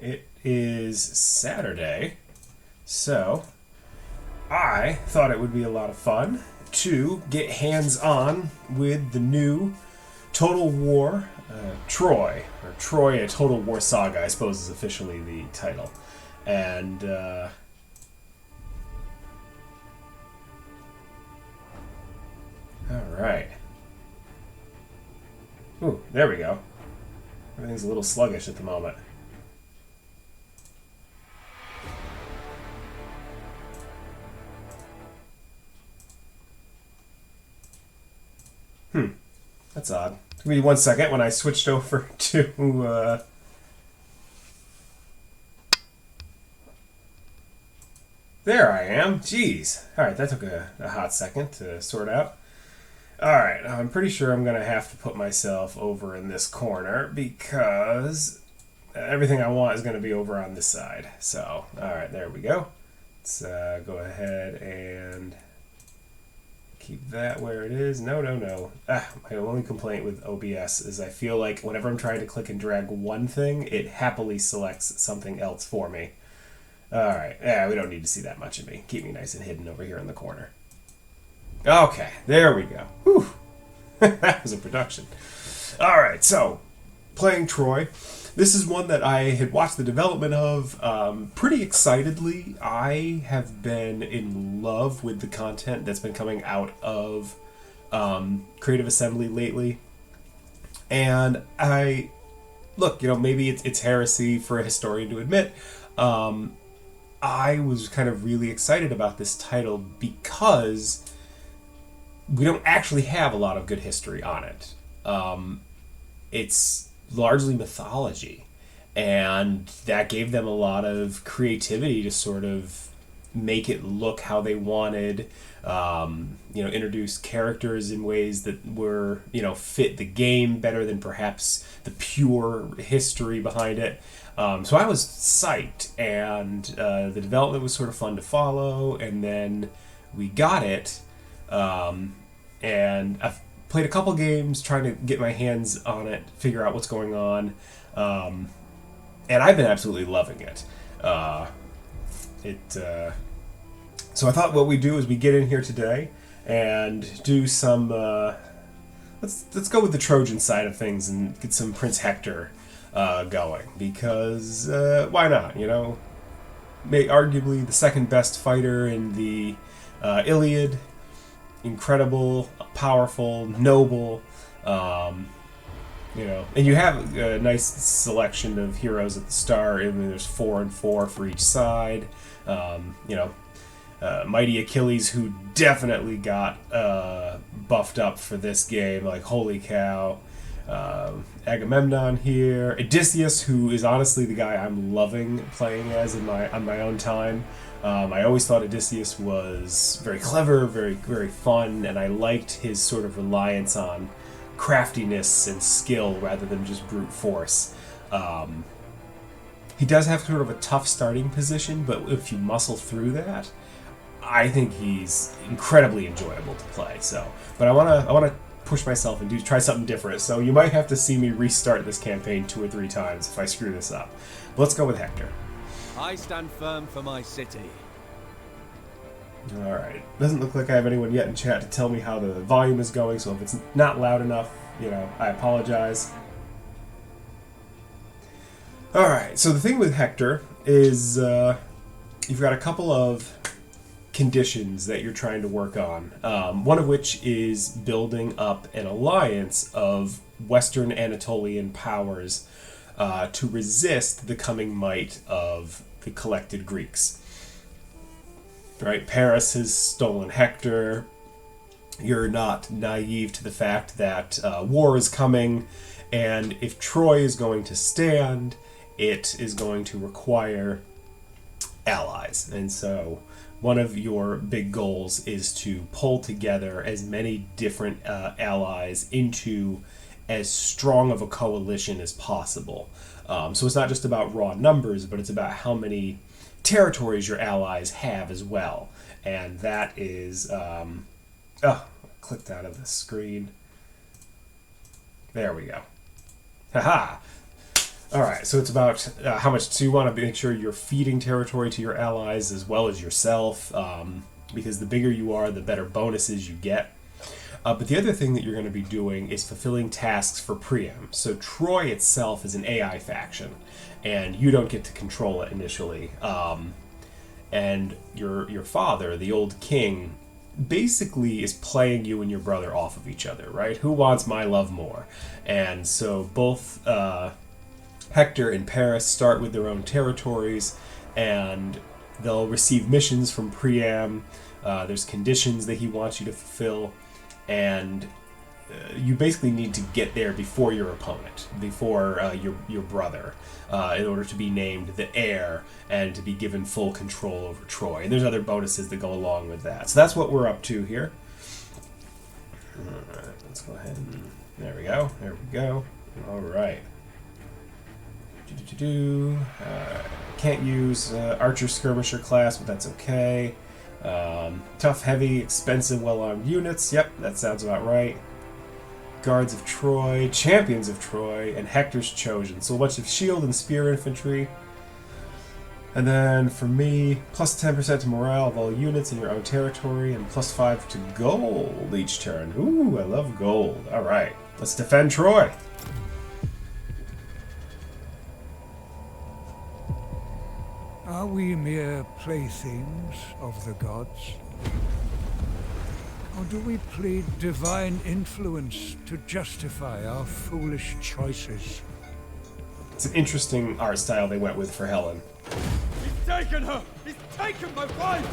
It is Saturday, so I thought it would be a lot of fun to get hands-on with the new Total War Troy, or Troy, a Total War Saga, I suppose is officially the title. And, alright. Ooh, there we go. Everything's a little sluggish at the moment. That's odd. Give me 1 second when I switched over to, there I am. Jeez. Alright, that took a hot second to sort out. Alright, I'm pretty sure I'm going to have to put myself over in this corner because everything I want is going to be over on this side. So, alright, there we go. Let's go ahead and keep that where it is. No. My only complaint with OBS is I feel like whenever I'm trying to click and drag one thing, it happily selects something else for me. Alright, yeah, we don't need to see that much of me. Keep me nice and hidden over here in the corner. Okay, there we go. Whew. That was a production. Alright, so, playing Troy. This is one that I had watched the development of pretty excitedly. I have been in love with the content that's been coming out of Creative Assembly lately. And look, maybe it's heresy for a historian to admit. I was kind of really excited about this title because we don't actually have a lot of good history on it. It's largely mythology, and that gave them a lot of creativity to sort of make it look how they wanted, introduce characters in ways that were, fit the game better than perhaps the pure history behind it. So I was psyched, and the development was sort of fun to follow, and then we got it, and I've played a couple games trying to get my hands on it, figure out what's going on, and I've been absolutely loving it. So I thought what we do is we get in here today and do some. Let's go with the Trojan side of things and get some Prince Hector going, because why not? Arguably the second best fighter in the Iliad. Incredible, powerful, noble, and you have a nice selection of heroes at the start. I mean, there's 4 and 4 for each side. Mighty Achilles, who definitely got buffed up for this game, like holy cow. Agamemnon here, Odysseus, who is honestly the guy I'm loving playing as on my own time. I always thought Odysseus was very clever, very, very fun, and I liked his sort of reliance on craftiness and skill rather than just brute force. He does have sort of a tough starting position, but if you muscle through that, I think he's incredibly enjoyable to play. But I want to push myself and try something different. So you might have to see me restart this campaign 2 or 3 times if I screw this up. But let's go with Hector. I stand firm for my city. Alright. Doesn't look like I have anyone yet in chat to tell me how the volume is going, so if it's not loud enough, I apologize. Alright, so the thing with Hector is you've got a couple of conditions that you're trying to work on. One of which is building up an alliance of Western Anatolian powers to resist the coming might of the collected Greeks. Right? Paris has stolen Hector. You're not naive to the fact that war is coming, and if Troy is going to stand, it is going to require allies. And so one of your big goals is to pull together as many different allies into as strong of a coalition as possible. So it's not just about raw numbers, but it's about how many territories your allies have as well. And that is... I clicked out of the screen. There we go. Haha! All right, so it's about how much. So you want to make sure you're feeding territory to your allies as well as yourself, because the bigger you are, the better bonuses you get. But the other thing that you're going to be doing is fulfilling tasks for Priam. So Troy itself is an AI faction, and you don't get to control it initially. And your father, the old king, basically is playing you and your brother off of each other, right? Who wants my love more? And so both Hector and Paris start with their own territories, and they'll receive missions from Priam. There's conditions that he wants you to fulfill, and you basically need to get there before your opponent, before your brother, in order to be named the heir and to be given full control over Troy. And there's other bonuses that go along with that. So that's what we're up to here. All right, let's go ahead and... There we go. There we go. All right. Can't use Archer Skirmisher class, but that's okay. Tough, heavy, expensive, well-armed units. Yep, that sounds about right. Guards of Troy, Champions of Troy, and Hector's Chosen. So a bunch of shield and spear infantry. And then for me, plus 10% to morale of all units in your own territory, and plus 5 to gold each turn. Ooh, I love gold. Alright, let's defend Troy. Are we mere playthings of the gods? Or do we plead divine influence to justify our foolish choices? It's an interesting art style they went with for Helen. He's taken her! He's taken my wife!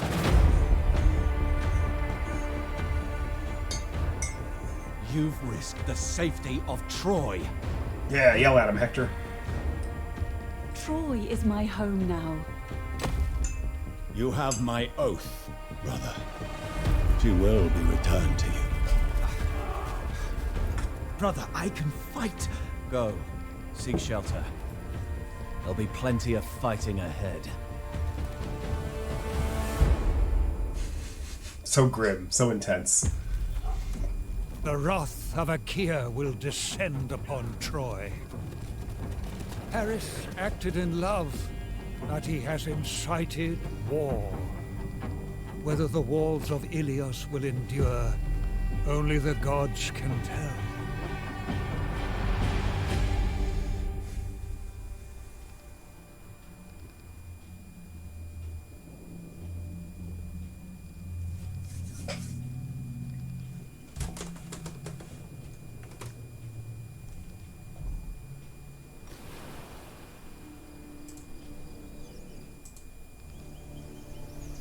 You've risked the safety of Troy. Yeah, yell at him, Hector. Troy is my home now. You have my oath, brother. She will be returned to you. Brother, I can fight. Go. Seek shelter. There'll be plenty of fighting ahead. So grim, so intense. The wrath of Achaea will descend upon Troy. Paris acted in love, but he has incited war. Whether the walls of Ilios will endure, only the gods can tell.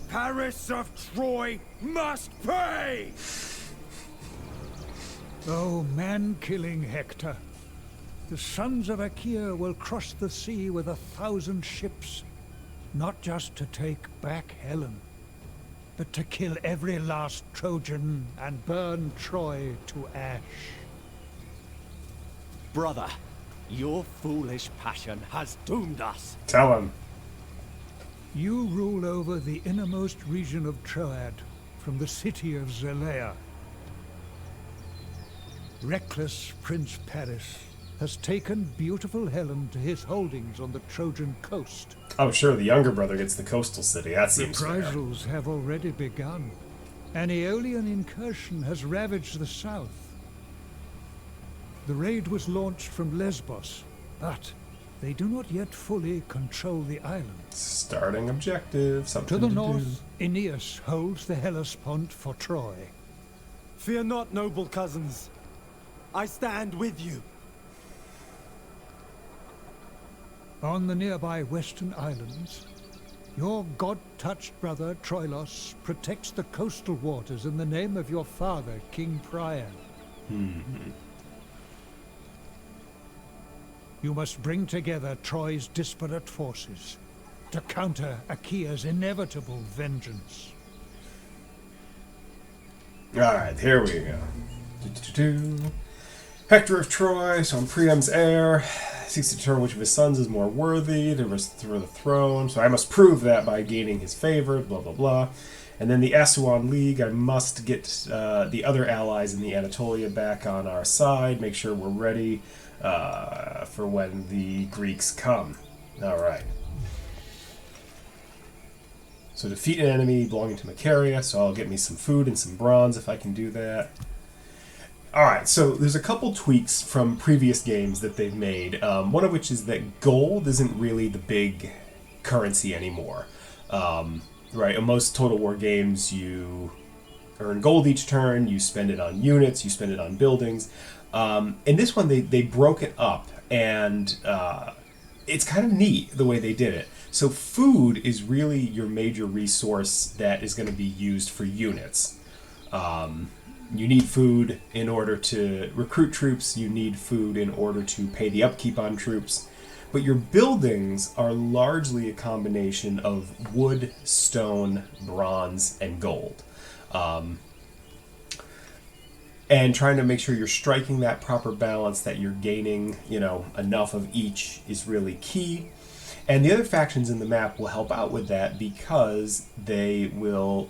Paris of Troy must pay! O man-killing Hector, the sons of Achaea will cross the sea with 1,000 ships, not just to take back Helen, but to kill every last Trojan and burn Troy to ash. Brother, your foolish passion has doomed us. Tell him. You rule over the innermost region of Troad, from the city of Zelea. Reckless Prince Paris has taken beautiful Helen to his holdings on the Trojan coast. Oh, sure, the younger brother gets the coastal city. That seems fair. Reprisals have already begun. An Aeolian incursion has ravaged the south. The raid was launched from Lesbos, but they do not yet fully control the island. Starting objective, something To the do. north, Aeneas holds the Hellespont for Troy. Fear not, noble cousins. I stand with you. On the nearby western islands, your god-touched brother Troilos protects the coastal waters in the name of your father, King Priam. You must bring together Troy's disparate forces to counter Achaea's inevitable vengeance. Alright, here we go. Do-do-do-do. Hector of Troy, so I'm Priam's heir, seeks to determine which of his sons is more worthy to restore the throne, so I must prove that by gaining his favor, blah blah blah. And then the Assuan League, I must get the other allies in the Anatolia back on our side, make sure we're ready for when the Greeks come. All right. So defeat an enemy belonging to Macaria, so I'll get me some food and some bronze if I can do that. Alright, so there's a couple tweaks from previous games that they've made, one of which is that gold isn't really the big currency anymore. Right, in most Total War games you earn gold each turn, you spend it on units, you spend it on buildings. In this one they broke it up, and it's kind of neat the way they did it. So food is really your major resource that is going to be used for units. You need food in order to recruit troops, you need food in order to pay the upkeep on troops. But your buildings are largely a combination of wood, stone, bronze, and gold. And trying to make sure you're striking that proper balance, that you're gaining, enough of each is really key. And the other factions in the map will help out with that because they will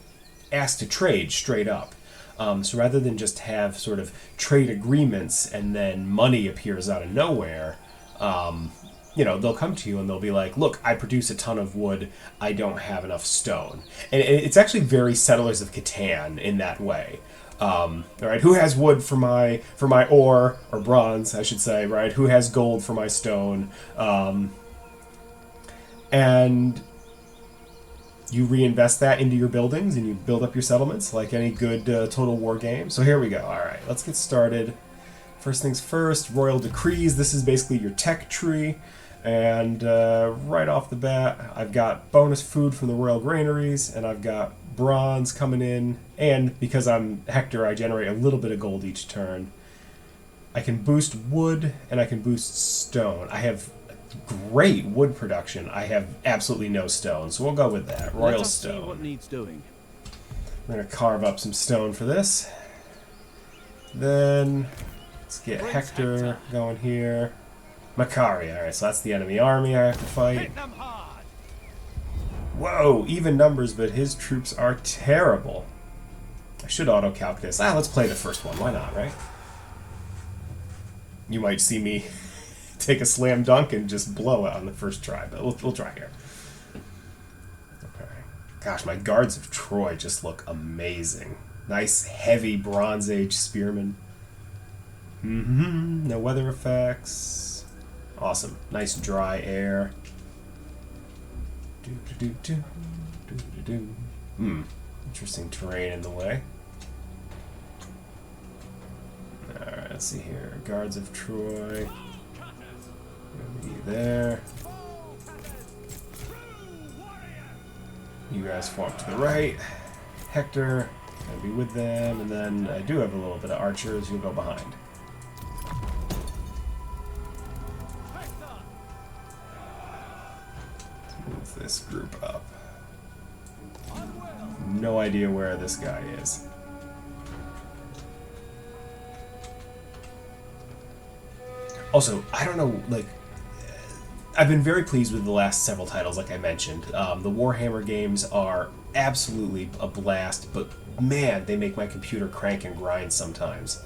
ask to trade straight up. So rather than just have sort of trade agreements and then money appears out of nowhere, they'll come to you and they'll be like, look, I produce a ton of wood, I don't have enough stone. And it's actually very Settlers of Catan in that way. All right, who has wood for my ore, or bronze, I should say, right? Who has gold for my stone? And you reinvest that into your buildings and you build up your settlements like any good Total War game. So here we go. All right, let's get started. First things first, Royal Decrees. This is basically your tech tree. And right off the bat, I've got bonus food from the Royal Granaries, and I've got bronze coming in. And because I'm Hector, I generate a little bit of gold each turn. I can boost wood, and I can boost stone. I have great wood production. I have absolutely no stone, so we'll go with that. Royal stone. See what needs doing. We're going to carve up some stone for this. Then let's get Prince Hector Hector going here. Macaria. Alright, so that's the enemy army I have to fight. Hit them hard. Whoa, even numbers, but his troops are terrible. I should auto-calc this. Let's play the first one. Why not, right? You might see me take a slam dunk and just blow it on the first try, but we'll try here. Okay. Gosh, my Guards of Troy just look amazing. Nice, heavy Bronze Age spearmen. No weather effects. Awesome. Nice dry air. Interesting terrain in the way. Alright, let's see here. Guards of Troy. Be there. You guys form to the right. Hector, gonna be with them, and then I do have a little bit of archers. You'll go behind. Let's move this group up. No idea where this guy is. Also, I don't know, I've been very pleased with the last several titles, like I mentioned. The Warhammer games are absolutely a blast, but man, they make my computer crank and grind sometimes.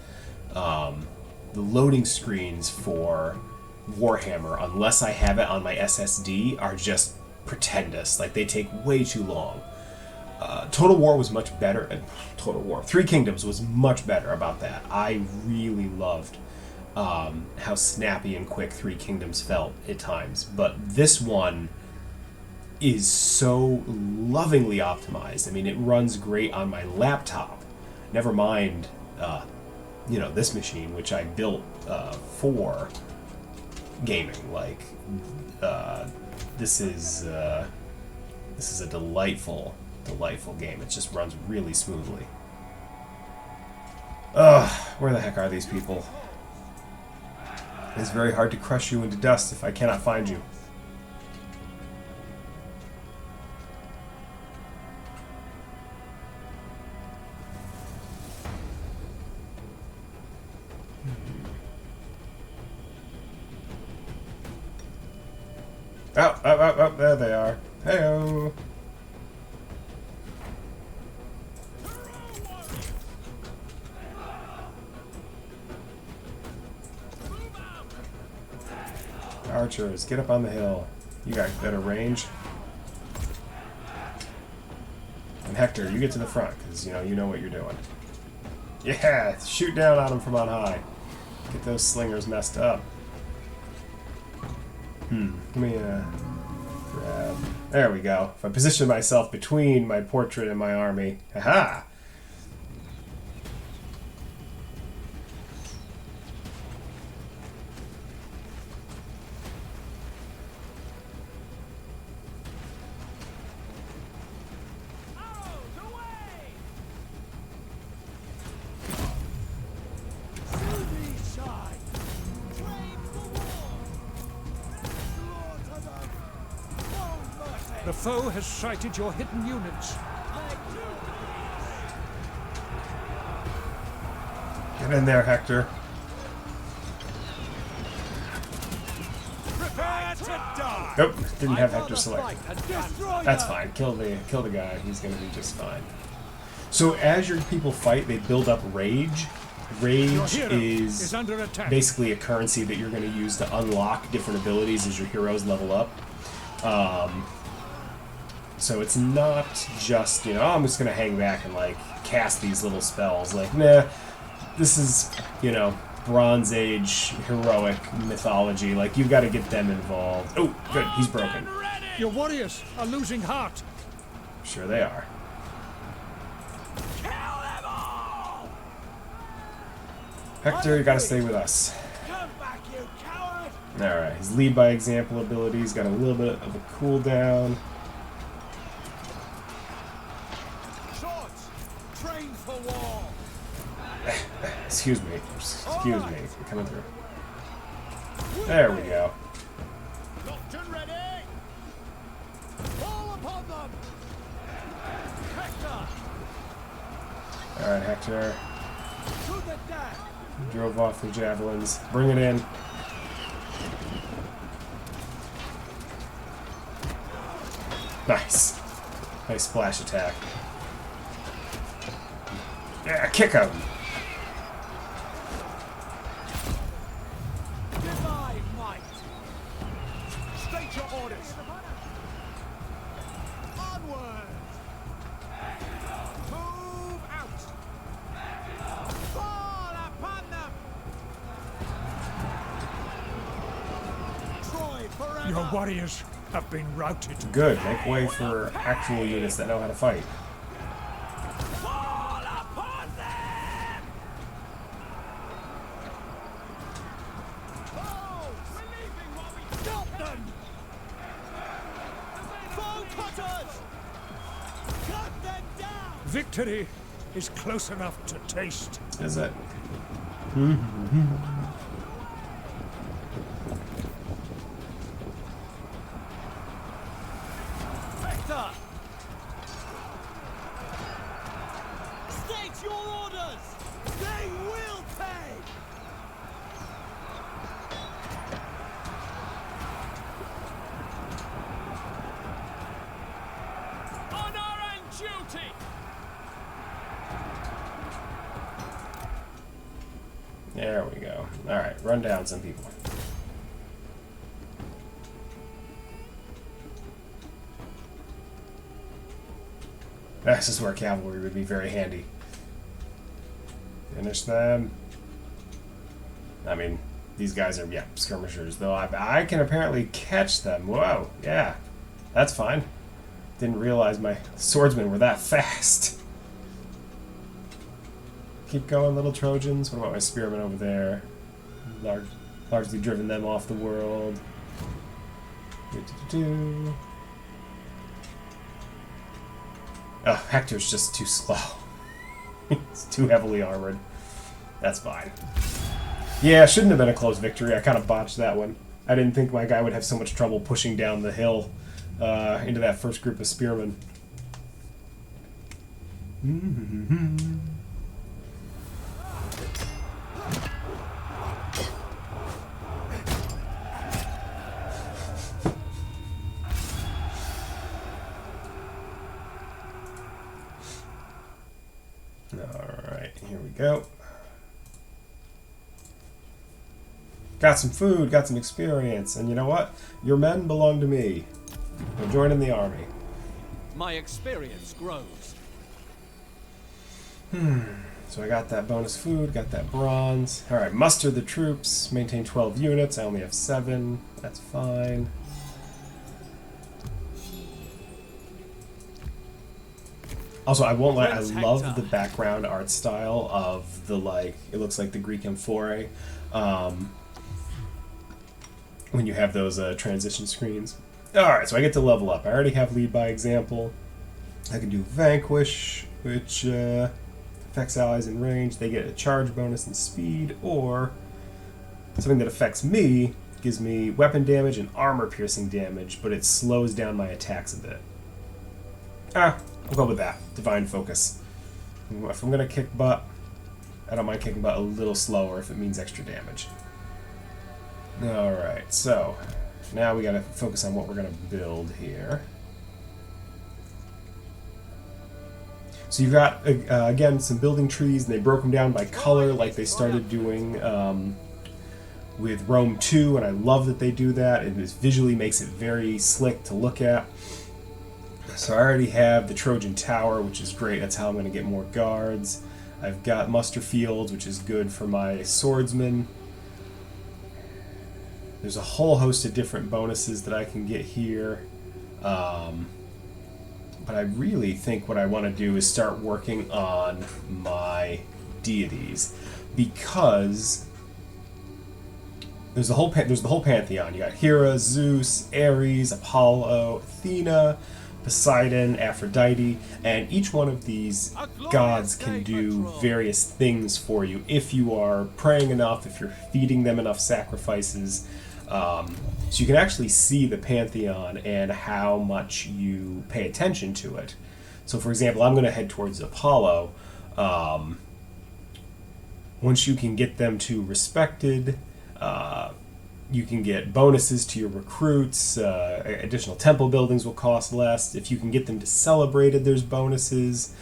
The loading screens for Warhammer, unless I have it on my SSD, are just pretentious. Like, they take way too long. Total War was much better. Three Kingdoms was much better about that. I really loved how snappy and quick Three Kingdoms felt at times, but this one is so lovingly optimized. I mean, it runs great on my laptop. Never mind, this machine, which I built for gaming. This is a delightful game. It just runs really smoothly. Where the heck are these people? It's very hard to crush you into dust if I cannot find you. Oh, there they are. Hey-oh. archers, get up on the hill. You got better range. And Hector, you get to the front, because, you know what you're doing. Yeah! Shoot down on them from on high. Get those slingers messed up. Give me a grab. There we go. If I position myself between my portrait and my army. Haha! The foe has sighted your hidden units. Get in there, Hector. Prepare to die. Nope, didn't have Hector selected. That's fine. Kill the guy. He's gonna be just fine. So as your people fight, they build up rage. Rage is under attack. basically a currency that you're going to use to unlock different abilities as your heroes level up. So it's not just, oh, I'm just going to hang back and, like, cast these little spells. Like, nah, this is, Bronze Age heroic mythology. Like, you've got to get them involved. Oh, good, he's broken. Your warriors are losing heart. Sure they are. Hector, you gotta stay with us. Come back, you coward! Alright, his lead by example ability's got a little bit of a cooldown. Swords, train for war! Excuse me. Excuse me. I'm coming through. There we go. Locked and ready! Fall upon them! Hector! Alright, Hector. To the death! Drove off the javelins. Bring it in. Nice. Nice splash attack. Yeah, kick him! Divine might! State your orders! Onward! Move out! Fall upon them! Troy forever! Your warriors have been routed. Good. Make way for actual units that know how to fight. Fall upon them! Oh! We're leaving while we stop them! Foe cutters! Cut them down! Victory is close enough to taste. Is it? Hector! State your orders! They will pay! Honor and duty! There we go. Alright, run down some people. This is where cavalry would be very handy. Finish them. I mean, these guys are, yeah, skirmishers, though I can apparently catch them. Whoa, yeah. That's fine. Didn't realize my swordsmen were that fast. Keep going, little Trojans. What about my spearmen over there? Largely driven them off the world. Do-do-do-do. Oh, Hector's just too slow. He's too heavily armored. That's fine. Yeah, shouldn't have been a close victory. I kind of botched that one. I didn't think my guy would have so much trouble pushing down the hill into that first group of spearmen. Alright, here we go. Got some food, got some experience, and you know what? Your men belong to me. They're joining the army. My experience grows. So I got that bonus food, got that bronze. Alright, muster the troops, maintain 12 units. I only have 7. That's fine. Also, I won't lie, I Prince love Hector. the background art style of the, like, it looks like the Greek amphore. When you have those transition screens. Alright, so I get to level up. I already have lead by example. I can do vanquish, which affects allies in range. They get a charge bonus and speed, or something that affects me gives me weapon damage and armor piercing damage, but it slows down my attacks a bit. I'll go with that. Divine focus. If I'm gonna kick butt, I don't mind kicking butt a little slower if it means extra damage. Alright, so now we gotta focus on what we're gonna build here. So you've got, again, some building trees, and they broke them down by color like they started doing with Rome 2, and I love that they do that. It visually makes it very slick to look at. So I already have the Trojan Tower, which is great. That's how I'm going to get more guards. I've got muster fields, which is good for my swordsmen. There's a whole host of different bonuses that I can get here. But I really think what I want to do is start working on my deities, because there's the whole pantheon. You got Hera, Zeus, Ares, Apollo, Athena, Poseidon, Aphrodite, and each one of these gods can do various things for you if you are praying enough, if you're feeding them enough sacrifices. So you can actually see the pantheon and how much you pay attention to it. So for example, I'm going to head towards Apollo. Once you can get them to respected, you can get bonuses to your recruits. Additional temple buildings will cost less. If you can get them to celebrated, there's bonuses.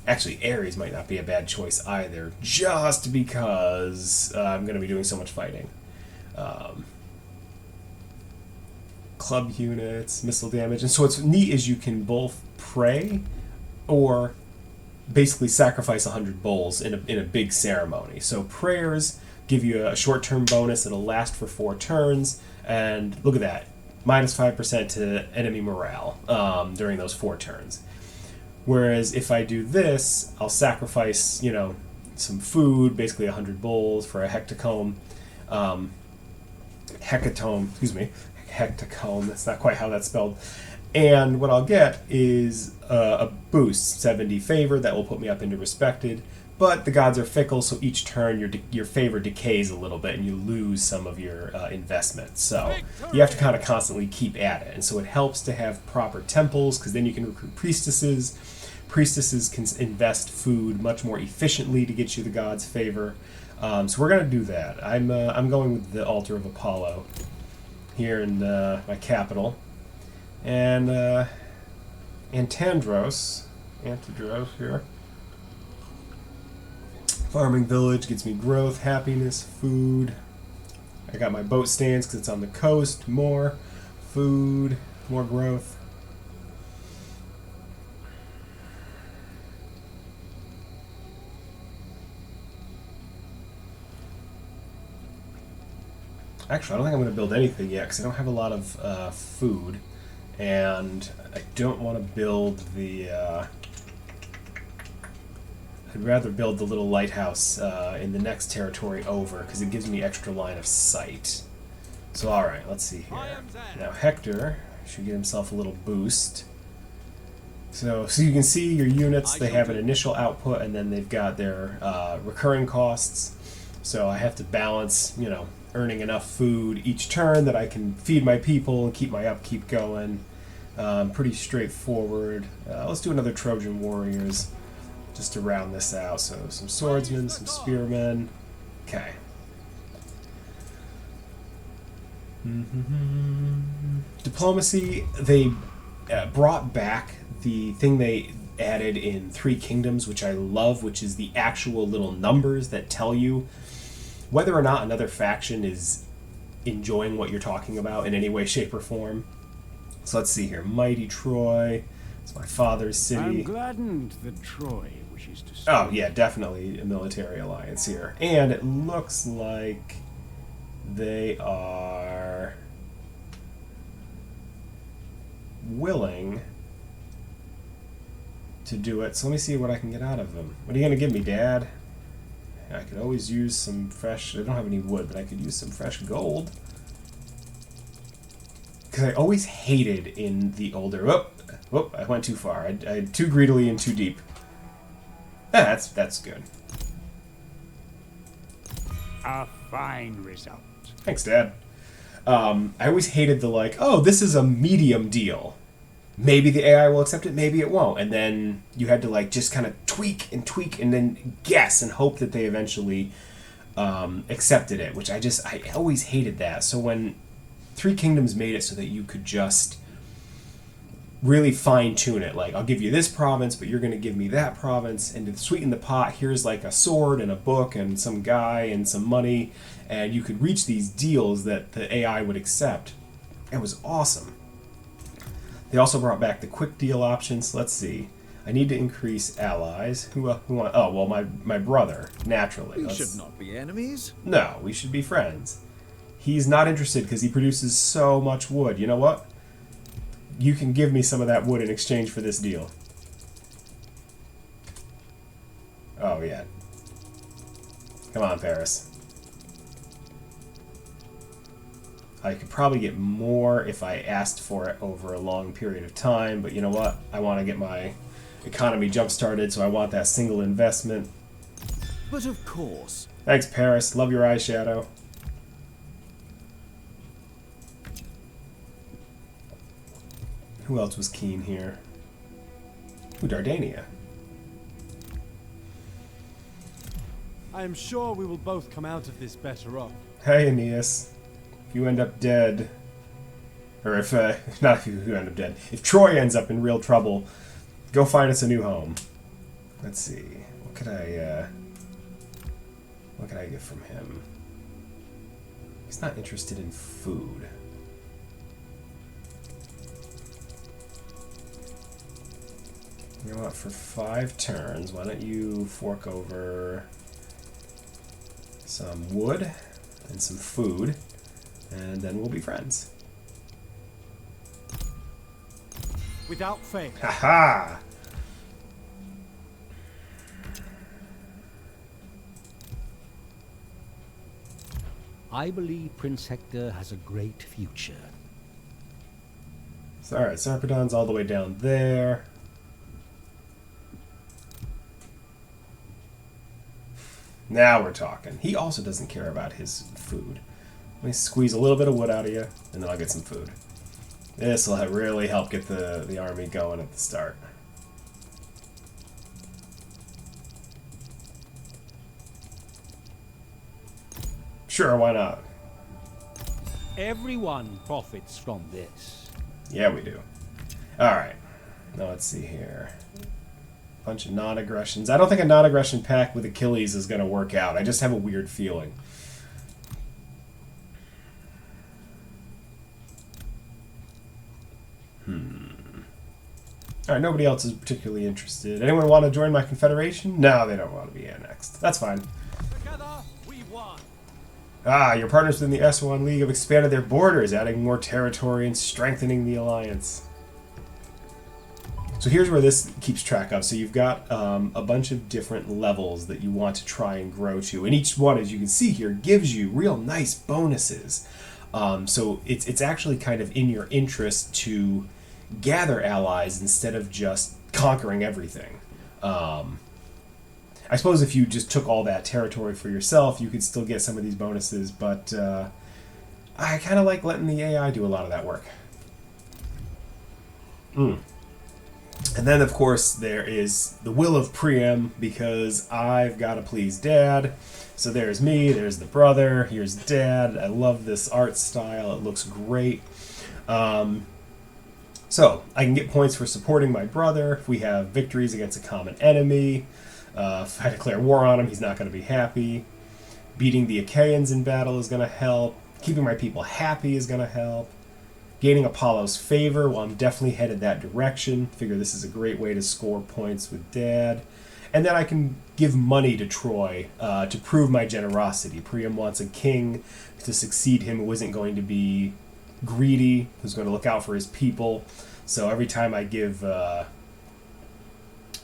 Actually, Ares might not be a bad choice either, just because I'm going to be doing so much fighting. Club units, missile damage. And so what's neat is you can both pray or basically sacrifice 100 bulls in a big ceremony. So prayers give you a short-term bonus that'll last for 4 turns, and look at that, minus 5% to enemy morale during those 4 turns. Whereas if I do this, I'll sacrifice, some food, basically 100 bulls for a hectocomb. Hectocomb, that's not quite how that's spelled. And what I'll get is a boost, 70 favor, that will put me up into respected. But the gods are fickle, so each turn your favor decays a little bit and you lose some of your investment. So you have to kind of constantly keep at it. And so it helps to have proper temples, because then you can recruit priestesses. Priestesses can invest food much more efficiently to get you the gods' favor. So we're going to do that. I'm going with the altar of Apollo here in my capital. And Antandros here. Farming village gets me growth, happiness, food. I got my boat stands because it's on the coast. More food, more growth. Actually, I don't think I'm going to build anything yet because I don't have a lot of food. And I don't want to build the... I'd rather build the little lighthouse in the next territory over, because it gives me extra line of sight. So alright, let's see here. Now Hector should get himself a little boost. So you can see your units, they have an initial output, and then they've got their recurring costs. So I have to balance, earning enough food each turn that I can feed my people and keep my upkeep going. Pretty straightforward. Let's do another Trojan Warriors just to round this out. So some swordsmen, some spearmen. Okay. Diplomacy, they brought back the thing added in Three Kingdoms, which I love, which is the actual little numbers that tell you whether or not another faction is enjoying what you're talking about in any way, shape, or form. So let's see here. Mighty Troy. It's my father's city. I'm gladdened that Troy wishes to stay. Oh, yeah, definitely a military alliance here. And it looks like they are willing to do it. So let me see what I can get out of them. What are you going to give me, Dad? I could always use some fresh... I don't have any wood, but I could use some fresh gold. Because I always hated in the older... Whoop, I went too far. I too greedily and too deep. That's good. A fine result. Thanks, Dad. I always hated the like, oh, this is a medium deal. Maybe the AI will accept it, maybe it won't. And then you had to like just kind of tweak and then guess and hope that they eventually accepted it, which I always hated that. So when Three Kingdoms made it so that you could just really fine-tune it, like, I'll give you this province, but you're going to give me that province, and to sweeten the pot, here's like a sword and a book and some guy and some money, and you could reach these deals that the AI would accept. It was awesome. They also brought back the quick deal options. Let's see. I need to increase allies. Who want? Oh, well, my brother, naturally. We should not be enemies. No, we should be friends. He's not interested because he produces so much wood. You know what? You can give me some of that wood in exchange for this deal. Oh, yeah. Come on, Paris. I could probably get more if I asked for it over a long period of time, but you know what? I want to get my economy jump-started, so I want that single investment. But of course. Thanks, Paris. Love your eyeshadow. Who else was keen here? Ooh, Dardania. I am sure we will both come out of this better off. Hey, Aeneas. If you end up dead... Or if, not if you end up dead. If Troy ends up in real trouble, go find us a new home. Let's see. What could I get from him? He's not interested in food. You know what, for 5 turns, why don't you fork over some wood and some food, and then we'll be friends. Without faith. Haha! I believe Prince Hector has a great future. So, alright, Sarpedon's all the way down there. Now we're talking. He also doesn't care about his food. Let me squeeze a little bit of wood out of you, and then I'll get some food. This will really help get the army going at the start. Sure, why not? Everyone profits from this. Yeah, we do. Alright. Now let's see here. Bunch of non-aggressions. I don't think a non-aggression pact with Achilles is going to work out. I just have a weird feeling. Alright, nobody else is particularly interested. Anyone want to join my confederation? No, they don't want to be annexed. That's fine. Together, we won. Ah, your partners within the S1 League have expanded their borders, adding more territory and strengthening the alliance. So here's where this keeps track of. So you've got a bunch of different levels that you want to try and grow to. And each one, as you can see here, gives you real nice bonuses. So it's actually kind of in your interest to gather allies instead of just conquering everything. I suppose if you just took all that territory for yourself, you could still get some of these bonuses, but I kind of like letting the AI do a lot of that work. And then, of course, there is the will of Priam, because I've got to please Dad. So there's me, there's the brother, here's Dad. I love this art style. It looks great. So I can get points for supporting my brother. If we have victories against a common enemy, if I declare war on him, he's not going to be happy. Beating the Achaeans in battle is going to help. Keeping my people happy is going to help. Gaining Apollo's favor, well, I'm definitely headed that direction. Figure this is a great way to score points with Dad. And then I can give money to Troy to prove my generosity. Priam wants a king to succeed him who isn't going to be greedy, who's going to look out for his people. So every time I give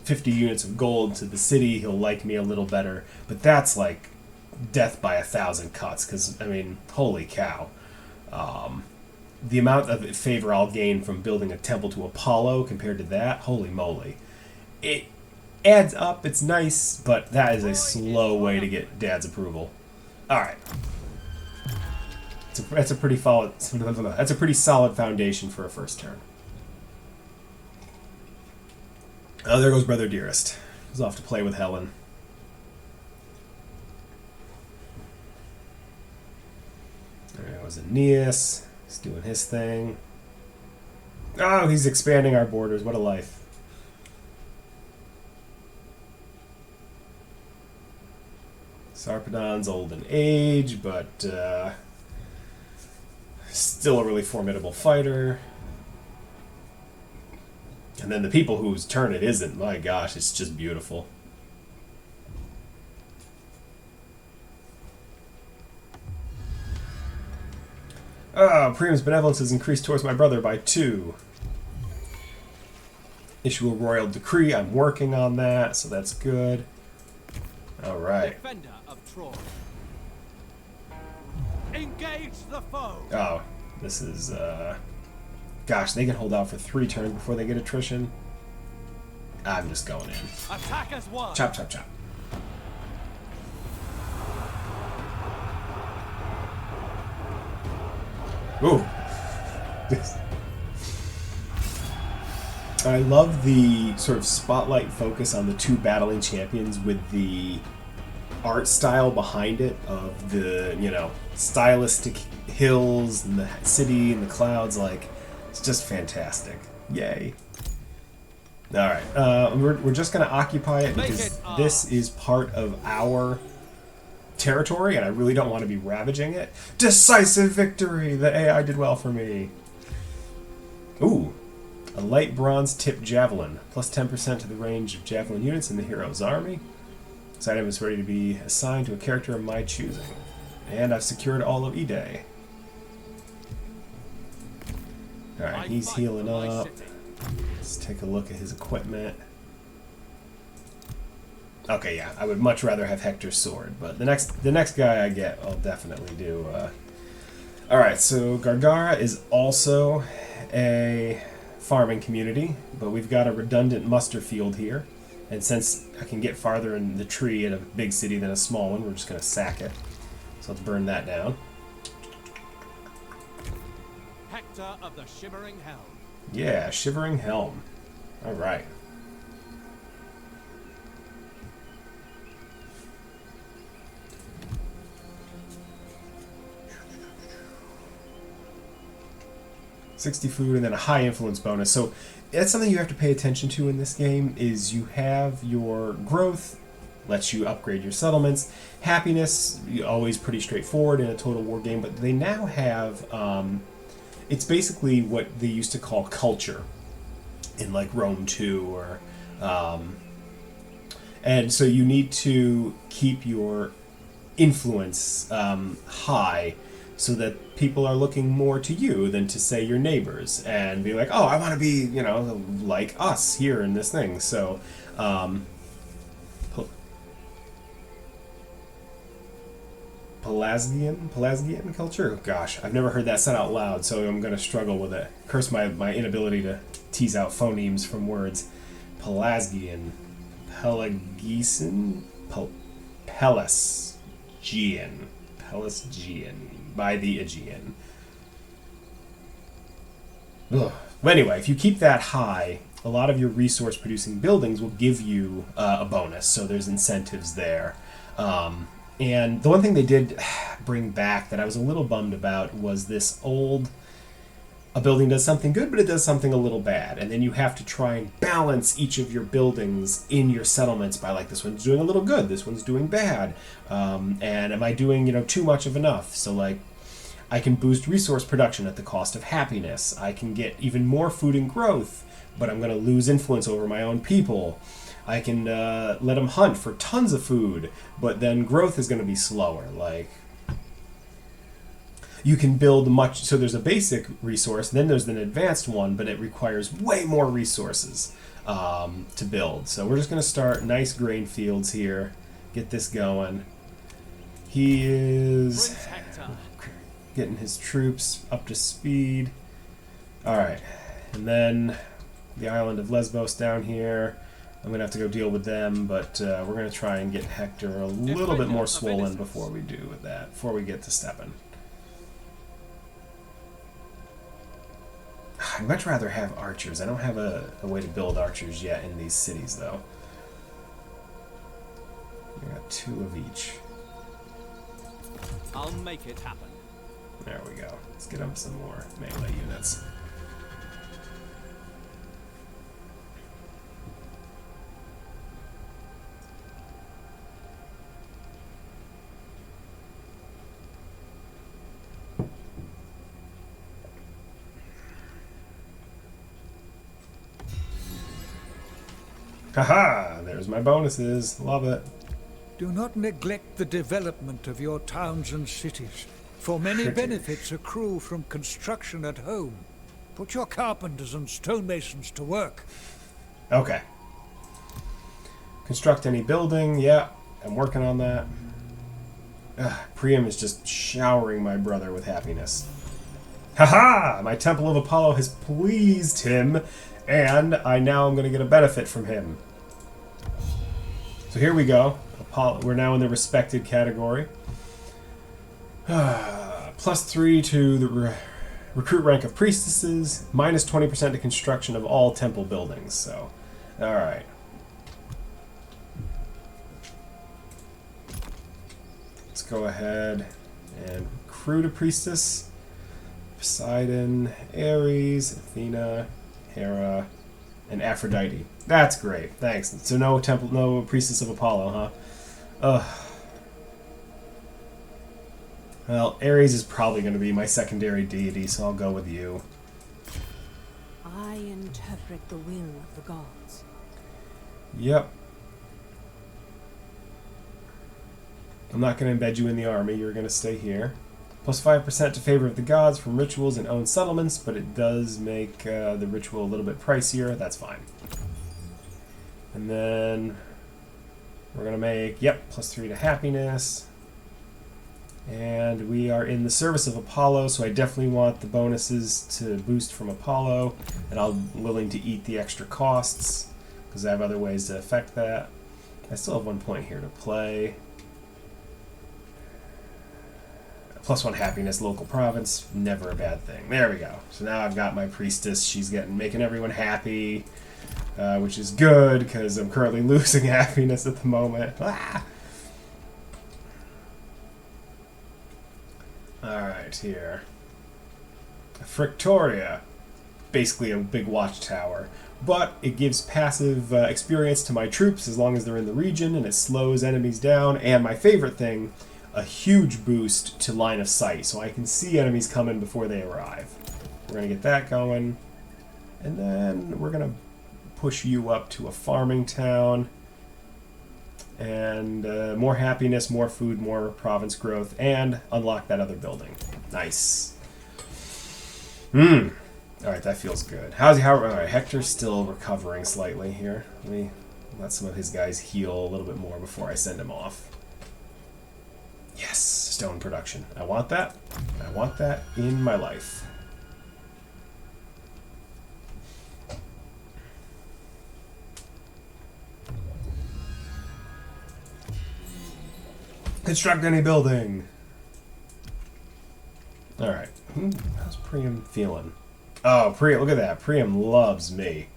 50 units of gold to the city, he'll like me a little better. But that's like death by 1,000 cuts, because, I mean, holy cow. The amount of favor I'll gain from building a temple to Apollo compared to that, holy moly. It adds up, it's nice, but that is a slow way to get Dad's approval. Alright. That's a pretty solid foundation for a first turn. Oh, there goes Brother Dearest. He's off to play with Helen. There was Aeneas. He's doing his thing. Oh, he's expanding our borders. What a life. Sarpedon's old in age, but still a really formidable fighter. And then the people whose turn it isn't, my gosh, it's just beautiful. Priam's benevolence is increased towards my brother by 2. Issue a royal decree. I'm working on that, so that's good. All right. Defender of Troy. Engage the foe. Oh, this is gosh, they can hold out for 3 turns before they get attrition. I'm just going in. Attack as one. Chop, chop, chop. Ooh. I love the sort of spotlight focus on the 2 battling champions with the art style behind it of the, you know, stylistic hills and the city and the clouds. Like, it's just fantastic. Yay. Alright, we're just going to occupy it because this is part of our territory, and I really don't want to be ravaging it. Decisive victory! The AI did well for me. Ooh, a light bronze tipped javelin. Plus 10% to the range of javelin units in the hero's army. This item is ready to be assigned to a character of my choosing. And I've secured all of E-Day. Alright, he's healing up. Let's take a look at his equipment. Okay, yeah, I would much rather have Hector's sword, but the next guy I get, I'll definitely do. Alright, so Gargara is also a farming community, but we've got a redundant muster field here, and since I can get farther in the tree in a big city than a small one, we're just going to sack it. So let's burn that down. Hector of the Shivering Helm. Yeah, Shivering Helm. Alright. $60 food and then a high influence bonus. So that's something you have to pay attention to in this game. Is you have your growth, lets you upgrade your settlements. Happiness, always pretty straightforward in a Total War game, but they now have it's basically what they used to call culture in like Rome 2 or and so you need to keep your influence high, so that people are looking more to you than to, say, your neighbors, and be like, oh, I want to be, you know, like us here in this thing. So, Pelasgian culture? Oh, gosh, I've never heard that said out loud, so I'm going to struggle with it. Curse my inability to tease out phonemes from words. Pelasgian. Pelasgian? Pelasgian. By the Aegean. Ugh. But anyway, if you keep that high, a lot of your resource producing buildings will give you a bonus, so there's incentives there. And the one thing they did bring back that I was a little bummed about was this old a building does something good, but it does something a little bad. And then you have to try and balance each of your buildings in your settlements by, like, this one's doing a little good, this one's doing bad. And am I doing, too much of enough? So, like, I can boost resource production at the cost of happiness. I can get even more food and growth, but I'm going to lose influence over my own people. I can let them hunt for tons of food, but then growth is going to be slower. Like, you can build much, so there's a basic resource, then there's an advanced one, but it requires way more resources to build. So we're just going to start nice grain fields here, get this going. He is Prince Hector. getting his troops up to speed. Alright, and then the island of Lesbos down here. I'm going to have to go deal with them, but we're going to try and get Hector a little bit more swollen before we do with that, before we get to stepping. I'd much rather have archers. I don't have a way to build archers yet in these cities, though. I got 2 of each. I'll make it happen. There we go. Let's get them some more melee units. Haha! There's my bonuses. Love it. Do not neglect the development of your towns and cities, for many Critters. benefits accrue from construction at home. Put your carpenters and stonemasons to work. Okay. Construct any building. Yeah, I'm working on that. Priam is just showering my brother with happiness. Haha! My Temple of Apollo has pleased him, and I now am going to get a benefit from him. So here we go. Apollo, we're now in the respected category. +3 to the recruit rank of priestesses. -20% to construction of all temple buildings. So, alright. Let's go ahead and recruit a priestess. Poseidon, Ares, Athena, Hera, and Aphrodite. That's great. Thanks. So no temple, no priestess of Apollo, huh? Well, Ares is probably going to be my secondary deity, so I'll go with you. I interpret the will of the gods. Yep. I'm not going to embed you in the army. You're going to stay here. +5% to favor of the gods from rituals and own settlements, but it does make the ritual a little bit pricier. That's fine. And then we're going to make, yep, +3 to happiness. And we are in the service of Apollo, so I definitely want the bonuses to boost from Apollo. And I'm willing to eat the extra costs, because I have other ways to affect that. I still have 1 point here to play. +1 happiness, local province, never a bad thing. There we go. So now I've got my priestess. She's making everyone happy, which is good because I'm currently losing happiness at the moment. Ah! All right, here. Frictoria, basically a big watchtower, but it gives passive experience to my troops as long as they're in the region, and it slows enemies down. And my favorite thing, a huge boost to line of sight, so I can see enemies coming before they arrive. We're going to get that going. And then we're going to push you up to a farming town. And more happiness, more food, more province growth, and unlock that other building. Nice. Alright, that feels good. Alright, Hector's still recovering slightly here. Let me let some of his guys heal a little bit more before I send him off. Yes, stone production. I want that. I want that in my life. Construct any building. Alright. How's Priam feeling? Oh, Priam, look at that. Priam loves me.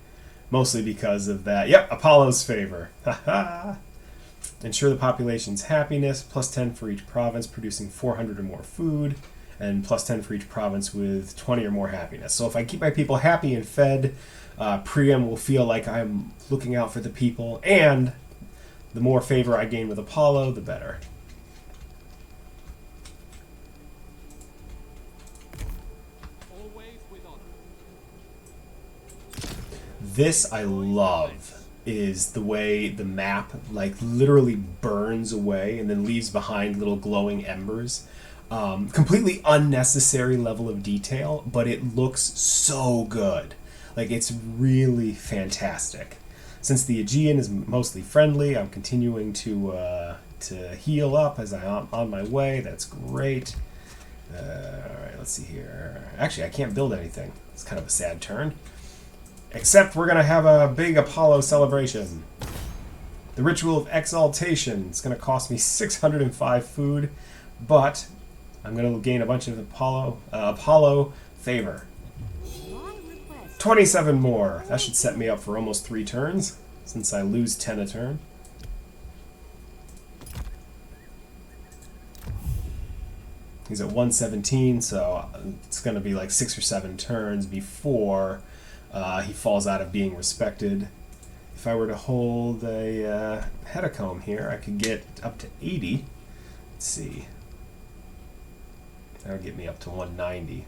Mostly because of that. Yep, Apollo's favor. Haha. Ensure the population's happiness, +10 for each province, producing 400 or more food. and plus 10 for each province with 20 or more happiness. So if I keep my people happy and fed, Priam will feel like I'm looking out for the people, and the more favor I gain with Apollo, the better. This I love, is the way the map like literally burns away and then leaves behind little glowing embers. Completely unnecessary level of detail, but it looks so good. Like, it's really fantastic. Since the Aegean is mostly friendly, I'm continuing to heal up as I'm on my way. That's great. All right, let's see here. Actually, I can't build anything. It's kind of a sad turn. Except we're going to have a big Apollo celebration. The Ritual of Exaltation. It's going to cost me 605 food, but I'm going to gain a bunch of Apollo favor. 27 more. That should set me up for almost 3 turns, since I lose 10 a turn. He's at 117, so it's going to be like 6 or 7 turns before he falls out of being respected. If I were to hold a Heticomb here, I could get up to 80. Let's see. That would get me up to 190.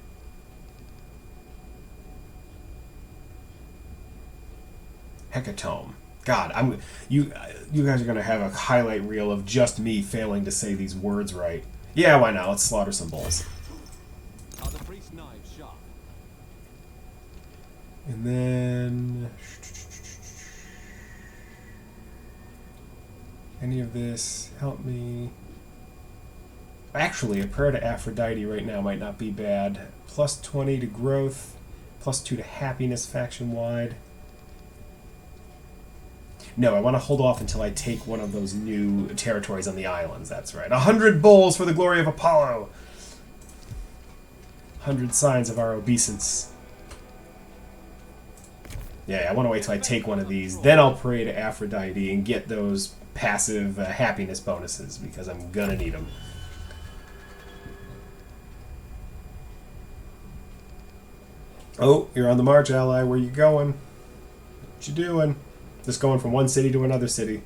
Hecatomb. God, you guys are gonna have a highlight reel of just me failing to say these words right. Yeah, why not? Let's slaughter some bulls. Are the priest's knives sharp? And then any of this help me? Actually, a prayer to Aphrodite right now might not be bad. Plus 20 to growth, plus 2 to happiness faction wide. No, I want to hold off until I take one of those new territories on the islands. That's right. 100 bulls for the glory of Apollo. 100 signs of our obeisance. Yeah, I want to wait till I take one of these. Then I'll pray to Aphrodite and get those passive happiness bonuses, because I'm gonna need them. Oh, you're on the march, ally. Where you going? What you doing? Just going from one city to another city.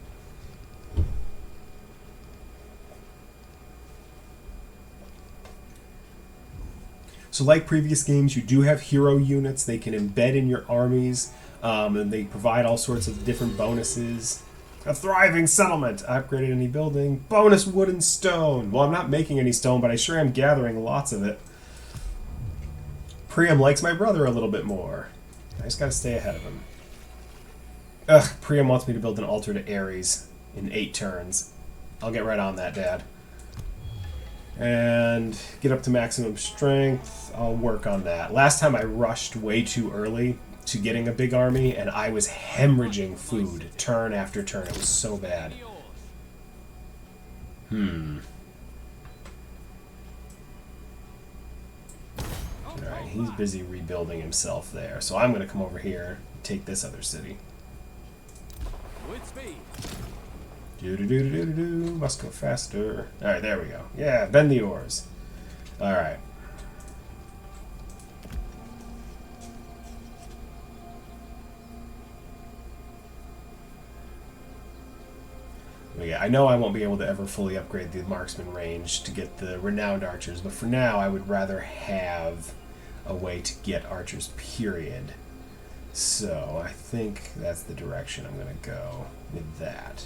So like previous games, you do have hero units. They can embed in your armies, and they provide all sorts of different bonuses. A thriving settlement. I upgraded any building. Bonus wood and stone. Well, I'm not making any stone, but I sure am gathering lots of it. Priam likes my brother a little bit more. I just gotta stay ahead of him. Ugh, Priam wants me to build an altar to Ares in 8 turns. I'll get right on that, Dad. And get up to maximum strength. I'll work on that. Last time I rushed way too early to getting a big army, and I was hemorrhaging food turn after turn. It was so bad. Alright, he's busy rebuilding himself there. So I'm going to come over here and take this other city. With speed. Do-do-do-do-do-do. Must go faster. Alright, there we go. Yeah, bend the oars. Alright. Yeah, I know I won't be able to ever fully upgrade the marksman range to get the renowned archers, but for now I would rather have a way to get archers, period. So I think that's the direction I'm going to go with that.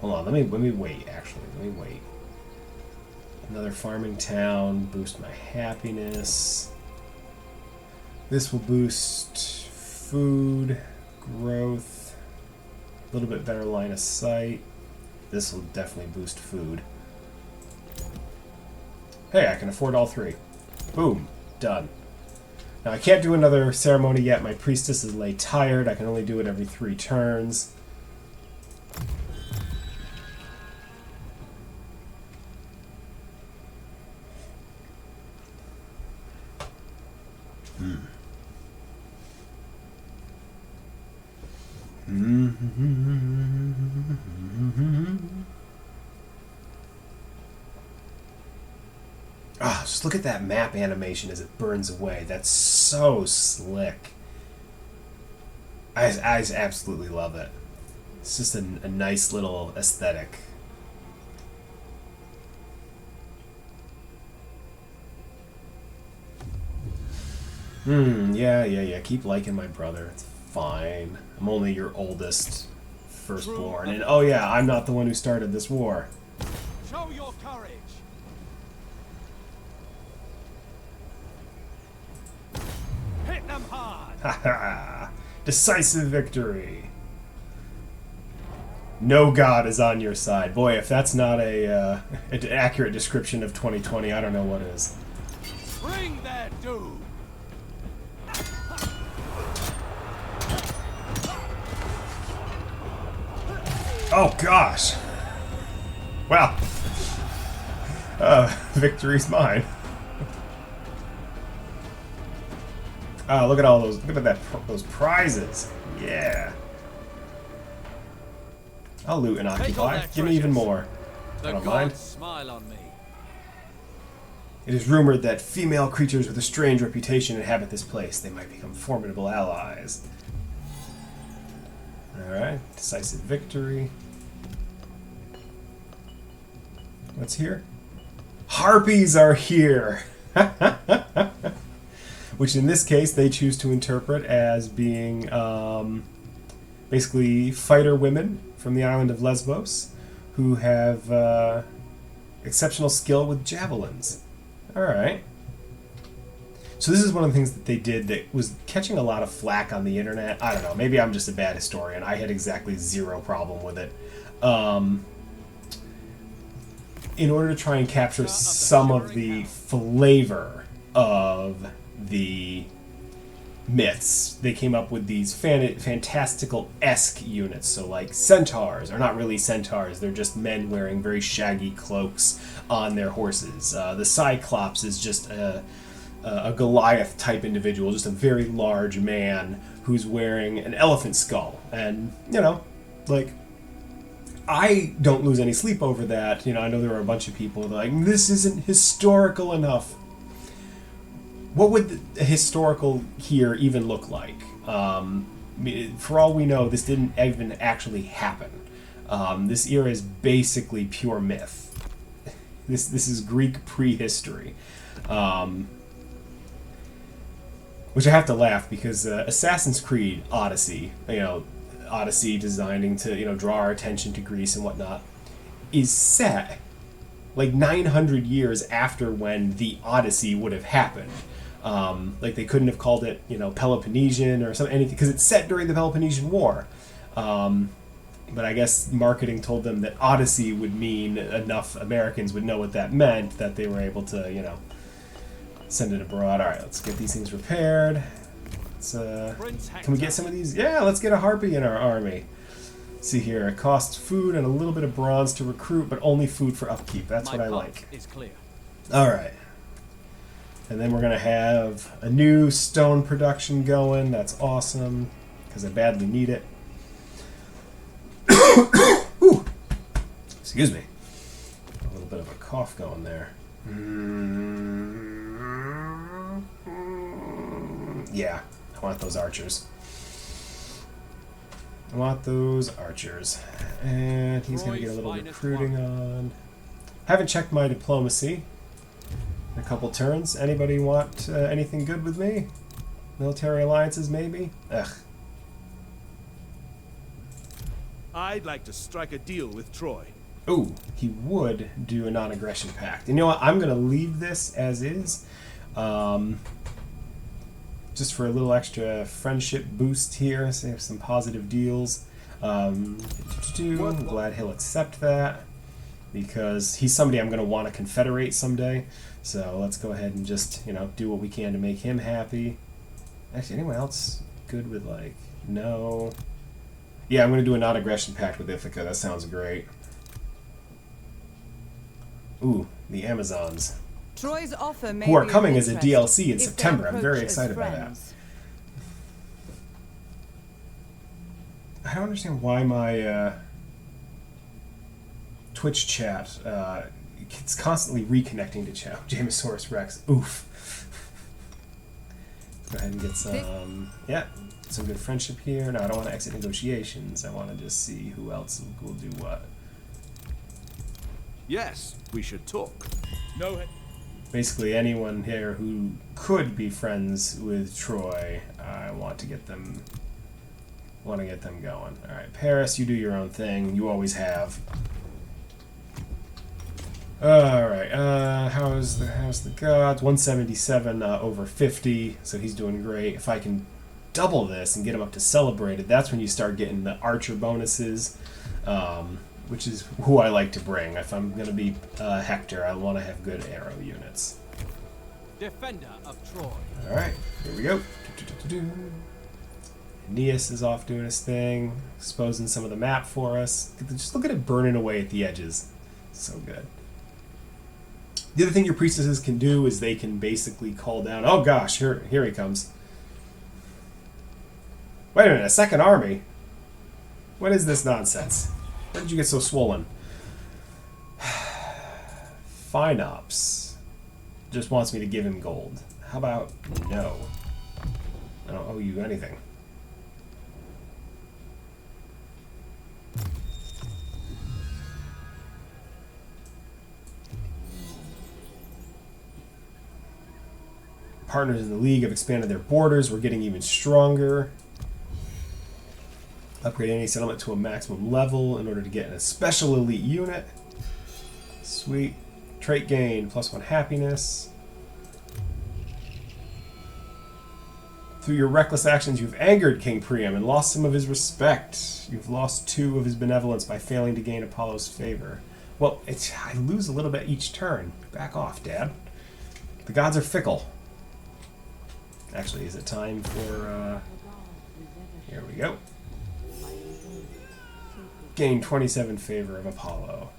Hold on, let me wait, actually. Let me wait. Another farming town, boost my happiness. This will boost food, growth, a little bit better line of sight. This will definitely boost food. Hey, I can afford all 3. Boom, done. Now I can't do another ceremony yet. My priestess is lay tired. I can only do it every 3 turns. Ah, just look at that map animation as it burns away. That's so slick. I absolutely love it. It's just a nice little aesthetic. Yeah. Keep liking my brother. It's fine. I'm only your oldest firstborn. And oh yeah, I'm not the one who started this war. Show your courage. Hit them hard. Haha. Decisive victory. No god is on your side. Boy, if that's not an accurate description of 2020, I don't know what is. Bring their doom. Oh gosh. Well, victory's mine. Oh, look at all those! Look at those prizes. Yeah. I'll loot and occupy. Give me even more. I don't mind. Smile on me. It is rumored that female creatures with a strange reputation inhabit this place. They might become formidable allies. Alright, decisive victory. What's here? Harpies are here! Which in this case they choose to interpret as being basically fighter women from the island of Lesbos who have exceptional skill with javelins. Alright. So this is one of the things that they did that was catching a lot of flack on the internet. I don't know, maybe I'm just a bad historian. I had exactly zero problem with it. In order to try and capture some of the flavor of the myths, they came up with these fantastical-esque units. So like centaurs are not really centaurs, they're just men wearing very shaggy cloaks on their horses. The Cyclops is just a Goliath type individual, just a very large man who's wearing an elephant skull. And, you know, like, I don't lose any sleep over that. You know, I know there are a bunch of people that are like, this isn't historical enough. What would a historical here even look like? For all we know, this didn't even actually happen. This era is basically pure myth. This is Greek prehistory. Which I have to laugh because Assassin's Creed Odyssey, you know, Odyssey designing to, you know, draw our attention to Greece and whatnot, is set like 900 years after when the Odyssey would have happened. Like they couldn't have called it, you know, Peloponnesian or something, anything, because it's set during the Peloponnesian War. But I guess marketing told them that Odyssey would mean enough Americans would know what that meant that they were able to, you know, send it abroad. All right, let's get these things repaired. Let's, can we get some of these? Yeah, let's get a harpy in our army. Let's see here, it costs food and a little bit of bronze to recruit, but only food for upkeep. That's what I like. Is clear. All right. And then we're going to have a new stone production going. That's awesome, because I badly need it. Ooh. Excuse me. A little bit of a cough going there. Yeah, I want those archers. I want those archers. And he's going to get a little recruiting on. Haven't checked my diplomacy in a couple turns. Anybody want anything good with me? Military alliances, maybe? Ugh. I'd like to strike a deal with Troy. Ooh, he would do a non-aggression pact. And you know what? I'm going to leave this as is. Just for a little extra friendship boost here. So have some positive deals. I'm glad he'll accept that, because he's somebody I'm going to want to confederate someday. So let's go ahead and just, you know, do what we can to make him happy. Actually, anyone else good with, like, no? Yeah, I'm going to do a non-aggression pact with Ithaca. That sounds great. Ooh, the Amazons. Troy's offer may who are be coming of as a interest DLC in if they September. I'm very approach as excited by that. friends. I don't understand why my Twitch chat it's constantly reconnecting to Jamosaurus Rex. Oof. Go ahead and get some, yeah, some good friendship here. No, I don't want to exit negotiations. I want to just see who else will do what. Yes, we should talk. No. Basically, anyone here who could be friends with Troy, I want to get them. Want to get them going. All right, Paris, you do your own thing. You always have. All right. How's the gods? 177 over 50, so he's doing great. If I can double this and get him up to celebrated, that's when you start getting the archer bonuses, which is who I like to bring. If I'm gonna be Hector, I want to have good arrow units. Defender of Troy. All right, here we go. Aeneas is off doing his thing, exposing some of the map for us. Just look at it burning away at the edges. So good. The other thing your priestesses can do is they can basically call down... Oh gosh, here he comes. Wait a minute, a second army? What is this nonsense? Where did you get so swollen? Phinops just wants me to give him gold. How about no? I don't owe you anything. Partners in the league have expanded their borders. We're getting even stronger. Upgrade any settlement to a maximum level in order to get a special elite unit. Sweet. Trait gain, +1 happiness. Through your reckless actions, you've angered King Priam and lost some of his respect. You've lost 2 of his benevolence by failing to gain Apollo's favor. Well, I lose a little bit each turn. Back off, Dad. The gods are fickle. Actually, is it time for, here we go. Gain 27 favor of Apollo.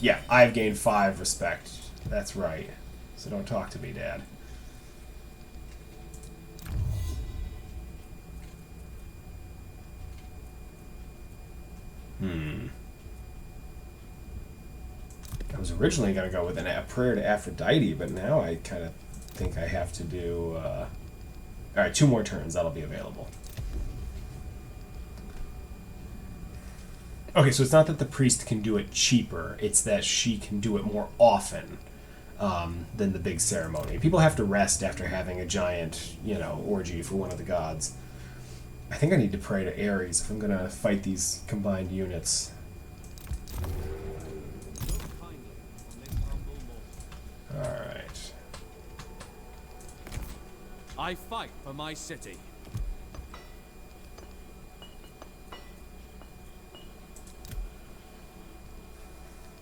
Yeah, I've gained 5 respect. That's right. So don't talk to me, Dad. I was originally going to go with a prayer to Aphrodite, but now I kind of think I have to do... Alright, 2 more turns. That'll be available. Okay, so it's not that the priest can do it cheaper. It's that she can do it more often than the big ceremony. People have to rest after having a giant, orgy for one of the gods. I think I need to pray to Ares if I'm going to fight these combined units. Alright. I fight for my city.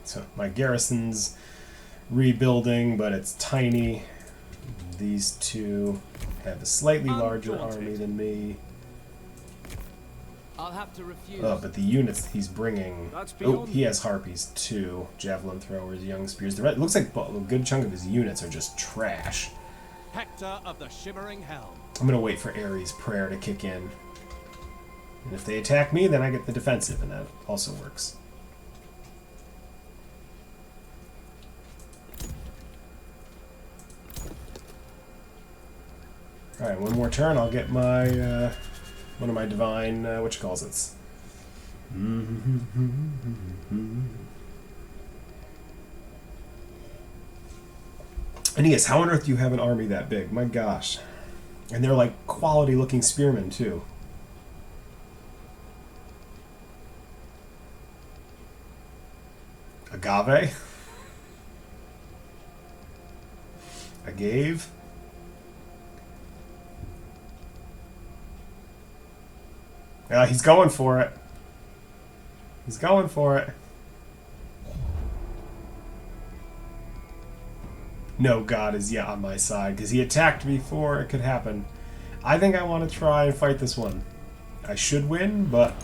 So my garrison's rebuilding, but it's tiny. These 2 have a slightly larger army than me. I'll have to refuse. Oh, but the units he's bringing... Oh, he has harpies too. Javelin throwers, young spears. It looks like a good chunk of his units are just trash. Hector of the Shimmering Helm. I'm going to wait for Ares' prayer to kick in. And if they attack me, then I get the defensive, and that also works. Alright, 1 more turn, I'll get my, one of my divine, whatchamacallits. Aeneas, how on earth do you have an army that big? My gosh. And they're like quality-looking spearmen, too. Agave? Agave? Yeah, he's going for it. He's going for it. No god is yet on my side, because he attacked before it could happen. I think I want to try and fight this one. I should win, but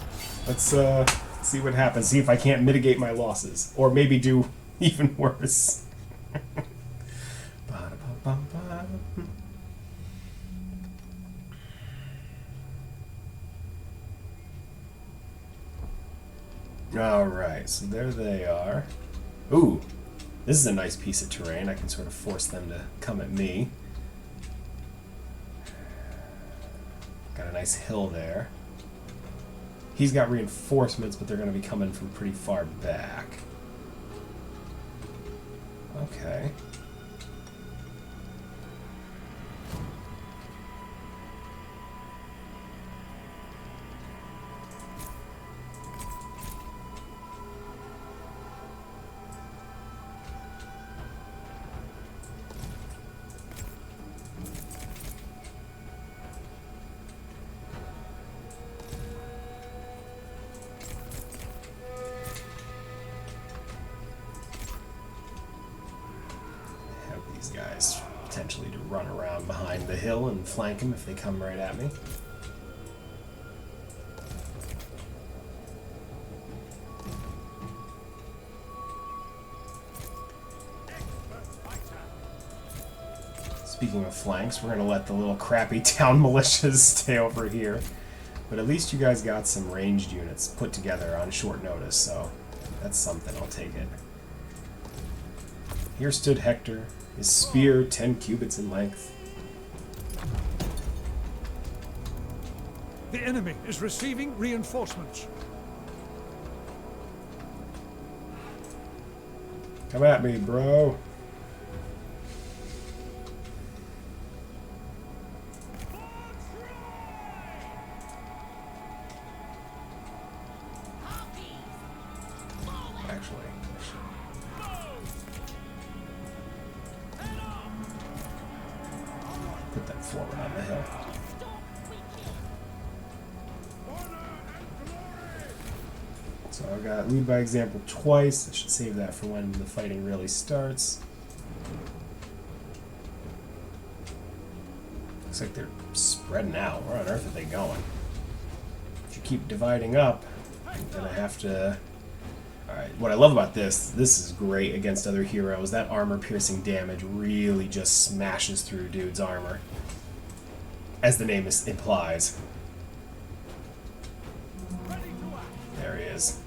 let's see what happens. See if I can't mitigate my losses. Or maybe do even worse. Alright, so there they are. Ooh, This is a nice piece of terrain. I can sort of force them to come at me. Got a nice hill there. He's got reinforcements, but they're going to be coming from pretty far back. Okay. Guys potentially to run around behind the hill and flank him if they come right at me. Speaking of flanks, we're going to let the little crappy town militias stay over here. But at least you guys got some ranged units put together on short notice, so that's something. I'll take it. Here stood Hector, his spear 10 cubits in length. The enemy is receiving reinforcements. Come at me, bro. Actually, put that forward on the hill. So I got lead by example twice. I should save that for when the fighting really starts. Looks like they're spreading out. Where on earth are they going? If you keep dividing up, I'm gonna have to... Alright, what I love about this is great against other heroes. That armor-piercing damage really just smashes through dude's armor. As the name implies. There he is.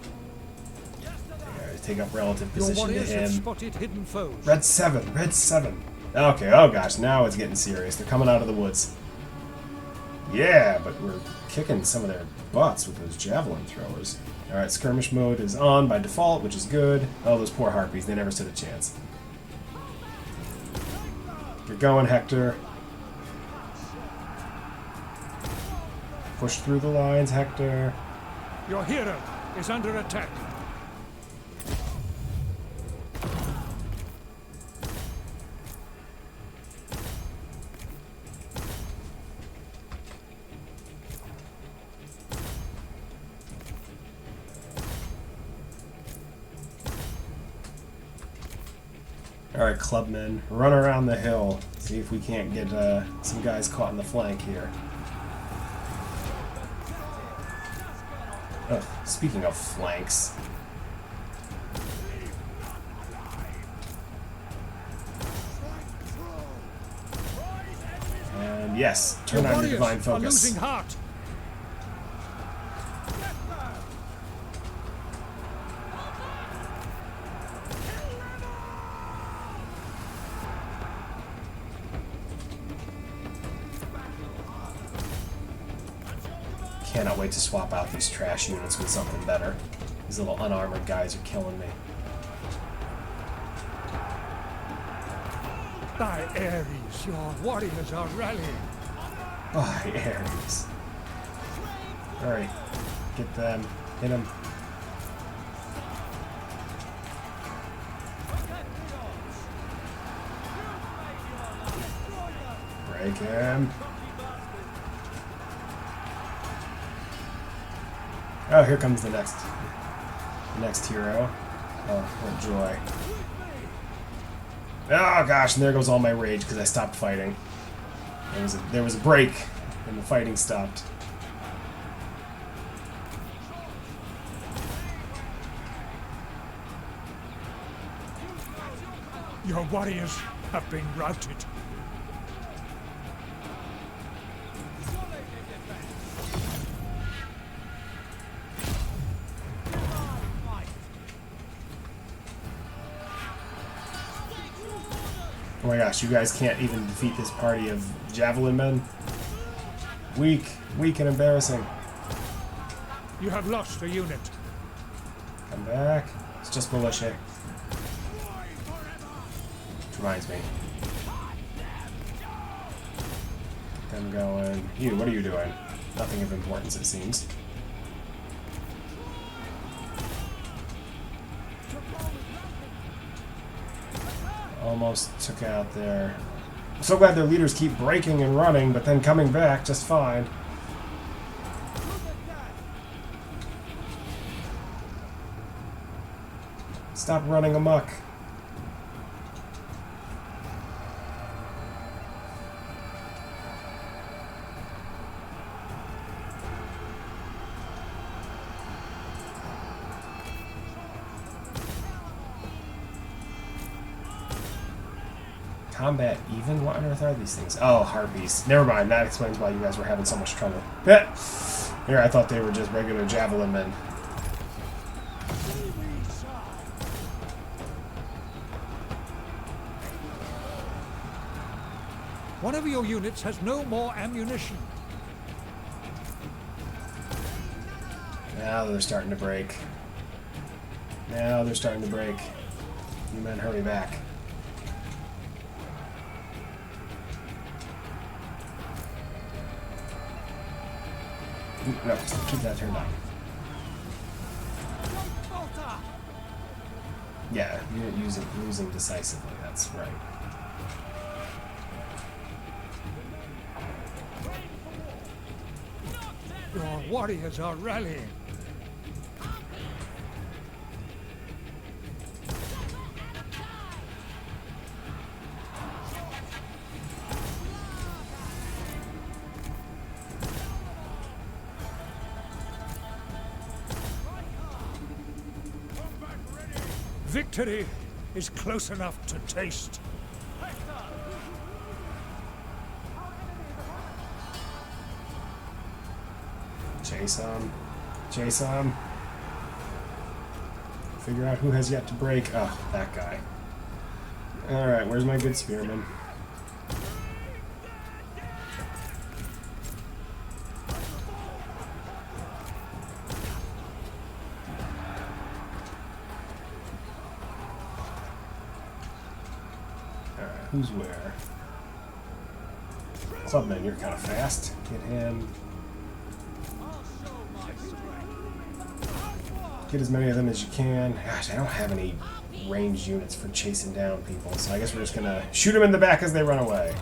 Take up relative position to him. Spotted hidden foes. Red 7, Red 7. Okay, oh gosh, now it's getting serious. They're coming out of the woods. Yeah, but we're kicking some of their butts with those javelin throwers. Alright, skirmish mode is on by default, which is good. Oh, those poor harpies, they never stood a chance. You're going, Hector. Push through the lines, Hector. Your hero is under attack. Alright, clubmen, run around the hill. See if we can't get some guys caught in the flank here. Oh, speaking of flanks. And yes, turn on your divine focus. Are losing heart. Cannot wait to swap out these trash units with something better. These little unarmored guys are killing me. By Ares, your warriors are rallying. By Ares. Alright, get them. Hit them. Break him. Oh, here comes the next hero. Oh, what joy. Oh gosh, and there goes all my rage because I stopped fighting. There was a break, and the fighting stopped. Your warriors have been routed. Oh my gosh, you guys can't even defeat this party of javelin men. Weak. Weak and embarrassing. You have lost a unit. Come back. It's just militia. Which reminds me. I'm going... You, what are you doing? Nothing of importance, it seems. Almost took out their... I'm so glad their leaders keep breaking and running, but then coming back just fine. Stop running amok. Combat even? What on earth are these things? Oh, harpies. Never mind. That explains why you guys were having so much trouble. Here, I thought they were just regular javelin men. One of your units has no more ammunition. Now they're starting to break. Now they're starting to break. You men, hurry back. No, keep that turned on. Yeah, you're losing decisively, that's right. Your warriors are rallying. Victory is close enough to taste. Chase on. Chase on. Figure out who has yet to break. Oh, that guy. Alright, where's my good spearman? Alright, who's where? Clubman, you're kind of fast. Get him. Get as many of them as you can. Gosh, I don't have any ranged units for chasing down people, so I guess we're just gonna shoot them in the back as they run away.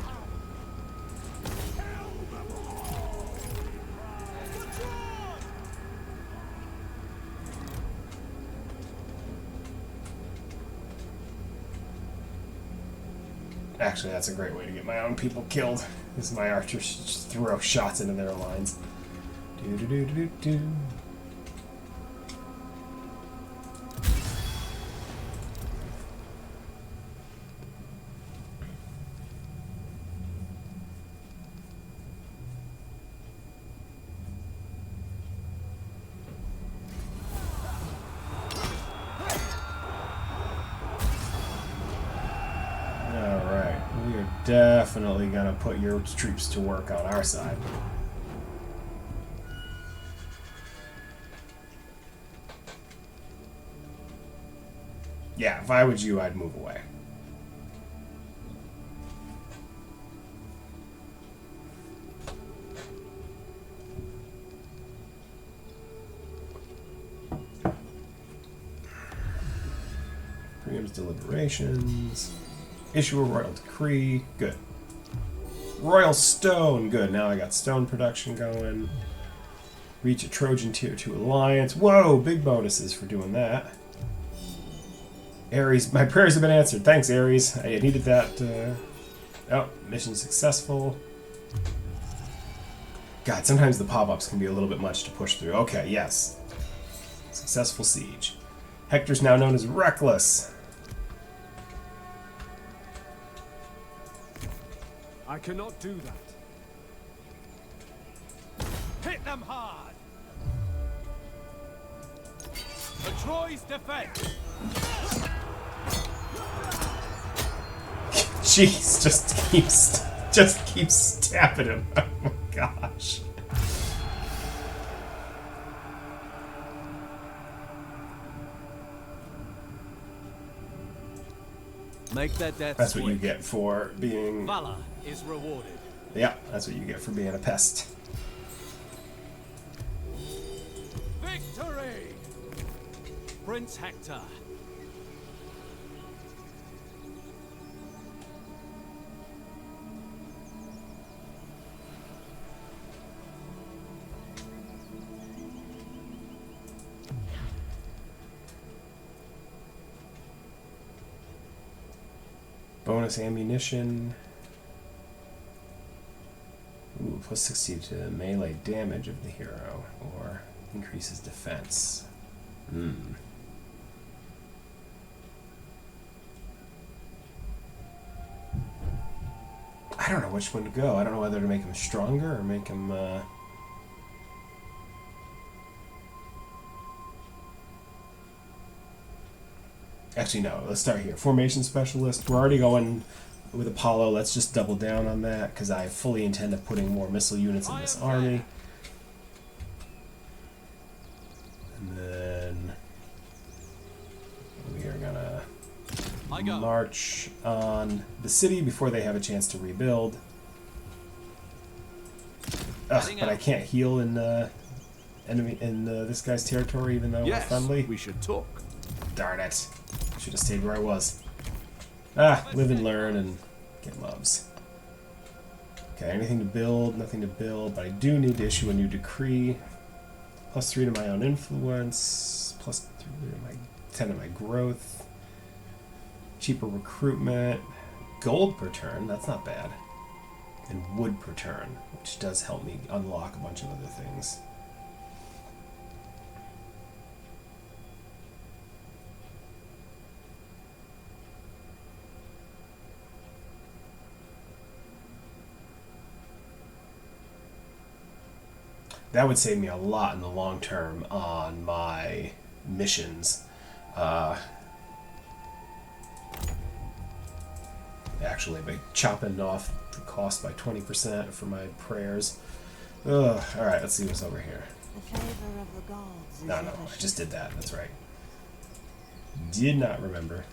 Actually, that's a great way to get my own people killed. This is my archers just throw shots into their lines. Do do do do do. Definitely gonna put your troops to work on our side. Yeah, if I was you, I'd move away. Preempts deliberations. Issue a royal decree. Good. Royal stone. Good. Now I got stone production going. Reach a Trojan tier 2 alliance. Whoa! Big bonuses for doing that. Ares, my prayers have been answered. Thanks, Ares. I needed that. Oh, mission successful. God, sometimes the pop-ups can be a little bit much to push through. Okay, yes. Successful siege. Hector's now known as Reckless. I cannot do that. Hit them hard! For Troy's defense! Jeez, just keeps stabbing him. Oh my gosh. Make their deaths That's what you quick. get for being... Valor is rewarded. Yeah, that's what you get for being a pest. Victory! Prince Hector. Bonus ammunition. Ooh, plus 60 to melee damage of the hero, or increases defense. I don't know which one to go. I don't know whether to make him stronger or make him, Actually, no. Let's start here. Formation specialist. We're already going with Apollo. Let's just double down on that because I fully intend of putting more missile units in this army. And then we are gonna march on the city before they have a chance to rebuild. Ugh, but I can't heal in enemy in this guy's territory, even though we're friendly. We should talk. Darn it. Should have stayed where I was. Ah, live and learn and get mobs. Okay, anything to build, nothing to build, but I do need to issue a new decree. +3 to my own influence, +3 to my 10 to my growth. Cheaper recruitment. Gold per turn, that's not bad. And wood per turn, which does help me unlock a bunch of other things. That would save me a lot in the long term on my missions. Actually, by chopping off the cost by 20% for my prayers. Ugh. All right, let's see what's over here. The favor of the gods. No, I just did that. That's right. Did not remember.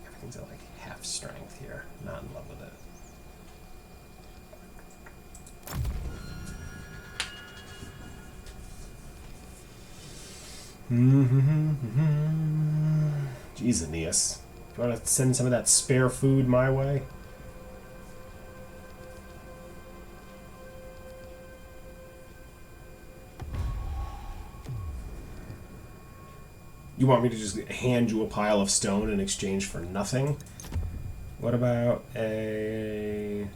Everything's at like half strength here. Not in love with it. Jeez, Aeneas. Do you want to send some of that spare food my way? You want me to just hand you a pile of stone in exchange for nothing? What about an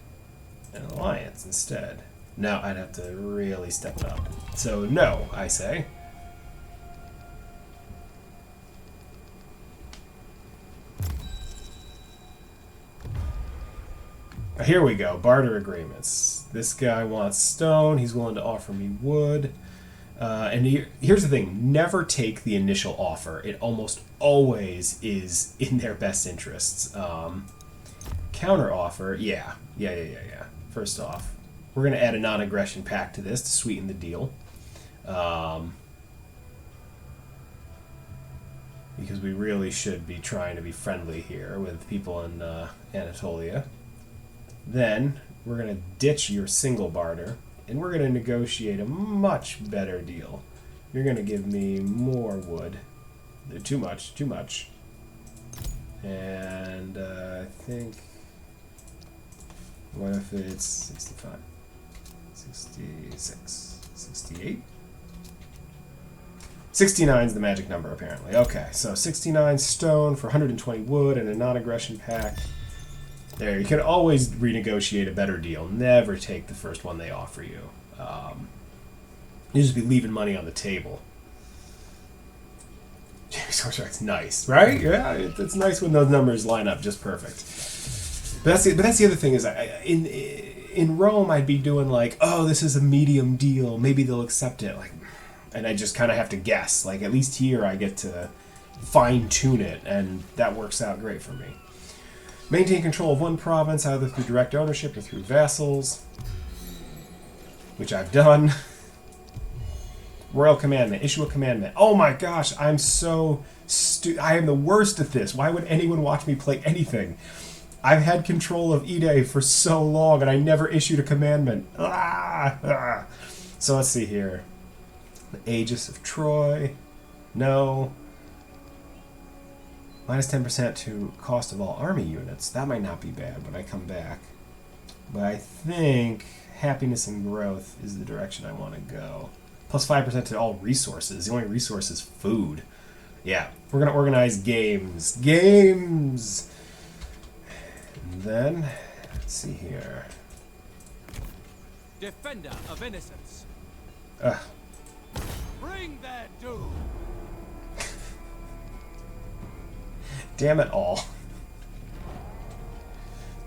alliance instead? No, I'd have to really step it up. So no, I say. Here we go, barter agreements. This guy wants stone, he's willing to offer me wood. And here's the thing, never take the initial offer. It almost always is in their best interests. Counter offer, yeah. First off, we're going to add a non-aggression pact to this to sweeten the deal. Because we really should be trying to be friendly here with people in Anatolia. Then we're going to ditch your single barter, and we're going to negotiate a much better deal. You're going to give me more wood. Too much. And I think... What if it's 65? 66? 68? 69 is the magic number, apparently. Okay, so 69 stone for 120 wood and a non-aggression pact. There, you can always renegotiate a better deal. Never take the first one they offer you. You just be leaving money on the table. Contract's nice, right? Yeah, it's nice when those numbers line up just perfect. But that's the other thing is, in Rome, I'd be doing like, oh, this is a medium deal. Maybe they'll accept it. Like, and I just kind of have to guess. Like, at least here, I get to fine-tune it, and that works out great for me. Maintain control of one province, either through direct ownership or through vassals, which I've done. Royal commandment. Issue a commandment. Oh my gosh, I'm so I am the worst at this. Why would anyone watch me play anything? I've had control of Ide for so long, and I never issued a commandment. So let's see here. The Aegis of Troy. No. Minus 10% to cost of all army units. That might not be bad when I come back. But I think happiness and growth is the direction I want to go. Plus 5% to all resources. The only resource is food. Yeah, we're going to organize games. Games! And then, let's see here. Defender of innocence. Bring their doom. Damn it all.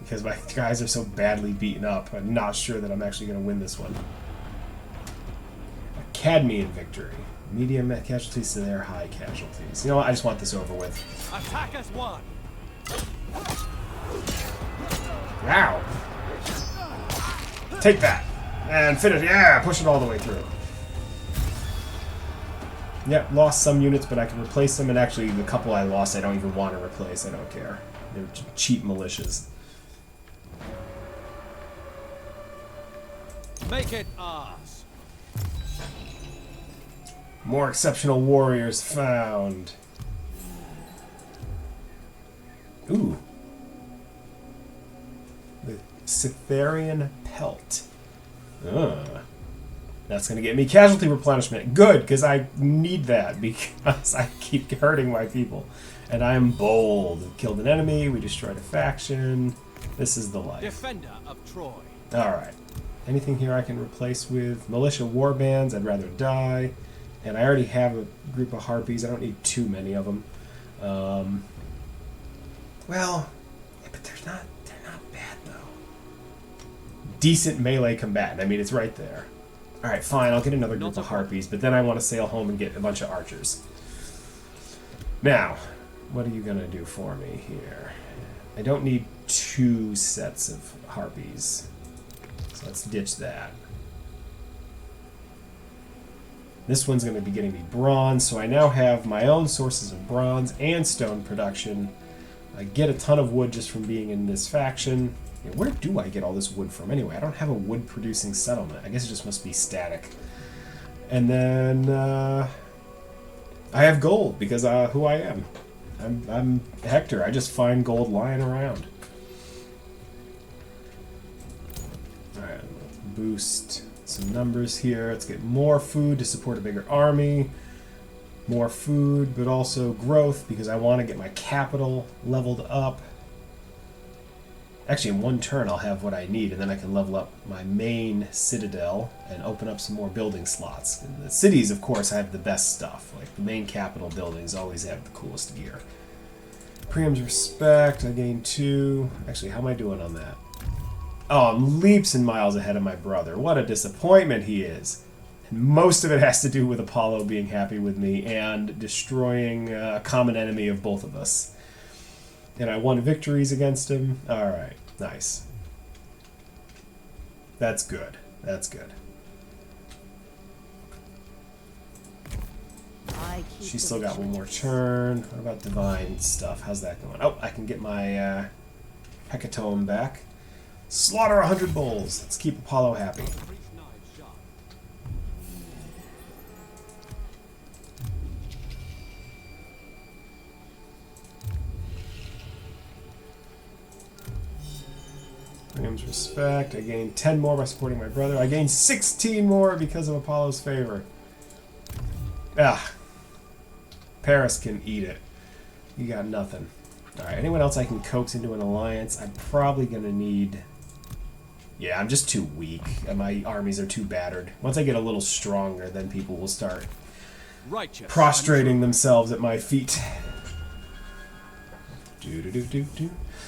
Because my guys are so badly beaten up, I'm not sure that I'm actually going to win this one. Cadmean victory. Medium casualties to their high casualties. You know what? I just want this over with. Attack as one. Wow. Take that. And finish. Yeah, push it all the way through. Yep, lost some units, but I can replace them. And actually, the couple I lost, I don't even want to replace. I don't care. They're cheap militias. Make it ours. More exceptional warriors found. Ooh. The Cytherian Pelt. That's going to get me casualty replenishment. Good, because I need that, because I keep hurting my people. And I'm bold. Killed an enemy, we destroyed a faction. This is the life. Defender of Troy. Alright. Anything here I can replace with militia warbands? I'd rather die. And I already have a group of harpies. I don't need too many of them. Well, yeah, but they're not bad though. Decent melee combatant. I mean, it's right there. All right, fine. I'll get another group of harpies, but then I want to sail home and get a bunch of archers. Now, what are you gonna do for me here? I don't need 2 sets of harpies, so let's ditch that. This one's going to be getting me bronze, so I now have my own sources of bronze and stone production. I get a ton of wood just from being in this faction. Yeah, where do I get all this wood from anyway? I don't have a wood-producing settlement. I guess it just must be static. And then I have gold, because who I am. I'm Hector. I just find gold lying around. Alright, let's boost some numbers here. Let's get more food to support a bigger army. More food, but also growth, because I want to get my capital leveled up. Actually, in one turn I'll have what I need, and then I can level up my main citadel and open up some more building slots. And the cities, of course, have the best stuff. Like, the main capital buildings always have the coolest gear. Priam's Respect, I gained 2. Actually, how am I doing on that? Oh, I'm leaps and miles ahead of my brother. What a disappointment he is. And most of it has to do with Apollo being happy with me and destroying a common enemy of both of us. And I won victories against him. Alright, nice. That's good. That's good. She's still got one more turn. What about divine stuff? How's that going? Oh, I can get my Hecatomb back. Slaughter 100 bulls. Let's keep Apollo happy. Priam's Respect. I gained 10 more by supporting my brother. I gained 16 more because of Apollo's favor. Ah. Paris can eat it. You got nothing. Alright, anyone else I can coax into an alliance? I'm probably going to need... Yeah, I'm just too weak. My armies are too battered. Once I get a little stronger, then people will start prostrating themselves at my feet.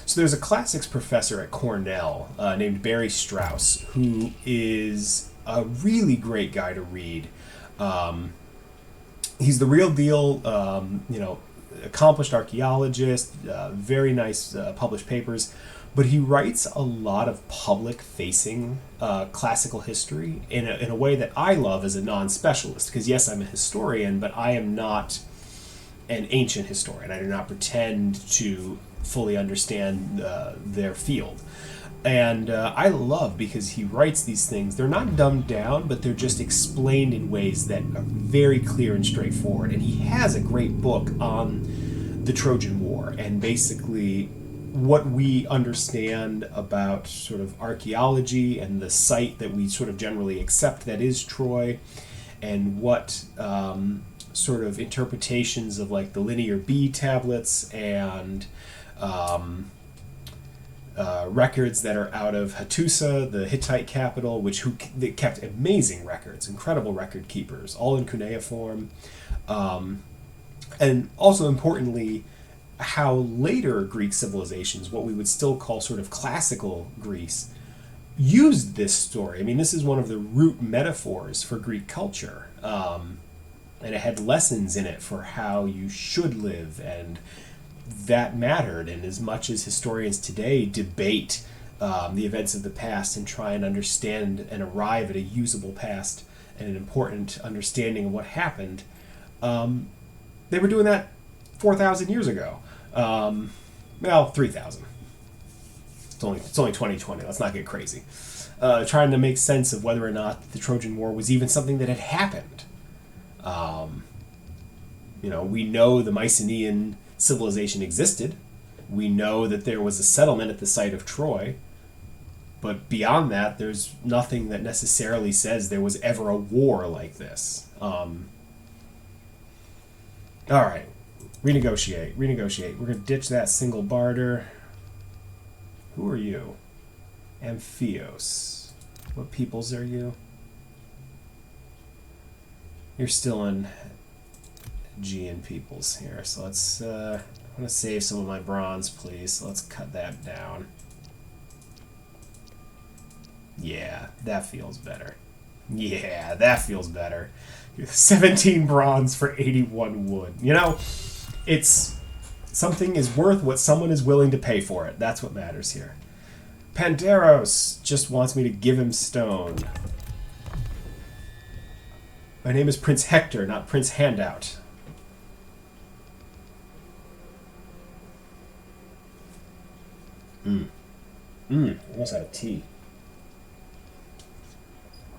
So there's a classics professor at Cornell named Barry Strauss, who is a really great guy to read. He's the real deal, you know, accomplished archaeologist, very nice published papers, but he writes a lot of public-facing classical history in a way that I love as a non-specialist. Because yes, I'm a historian, but I am not an ancient historian. I do not pretend to fully understand their field. And I love, because he writes these things, they're not dumbed down, but they're just explained in ways that are very clear and straightforward. And he has a great book on the Trojan War and basically what we understand about sort of archaeology and the site that we sort of generally accept that is Troy, and what sort of interpretations of like the Linear B tablets and records that are out of Hattusa, the Hittite capital, they kept amazing records, incredible record keepers, all in cuneiform. And also importantly, how later Greek civilizations, what we would still call sort of classical Greece, used this story. I mean, this is one of the root metaphors for Greek culture. And it had lessons in it for how you should live, and that mattered. And as much as historians today debate the events of the past and try and understand and arrive at a usable past and an important understanding of what happened, they were doing that 4,000 years ago. Well, 3,000. It's only 2020. Let's not get crazy. Trying to make sense of whether or not the Trojan War was even something that had happened. We know the Mycenaean civilization existed. We know that there was a settlement at the site of Troy. But beyond that, there's nothing that necessarily says there was ever a war like this. All right. Renegotiate. We're going to ditch that single barter. Who are you? Amphios. What peoples are you? You're still in Aegean peoples here. So let's... I'm going to save some of my bronze, please. So let's cut that down. Yeah, that feels better. 17 bronze for 81 wood. It's something is worth what someone is willing to pay for it. That's what matters here. Pandaros just wants me to give him stone. My name is Prince Hector, not Prince Handout. Almost out of tea.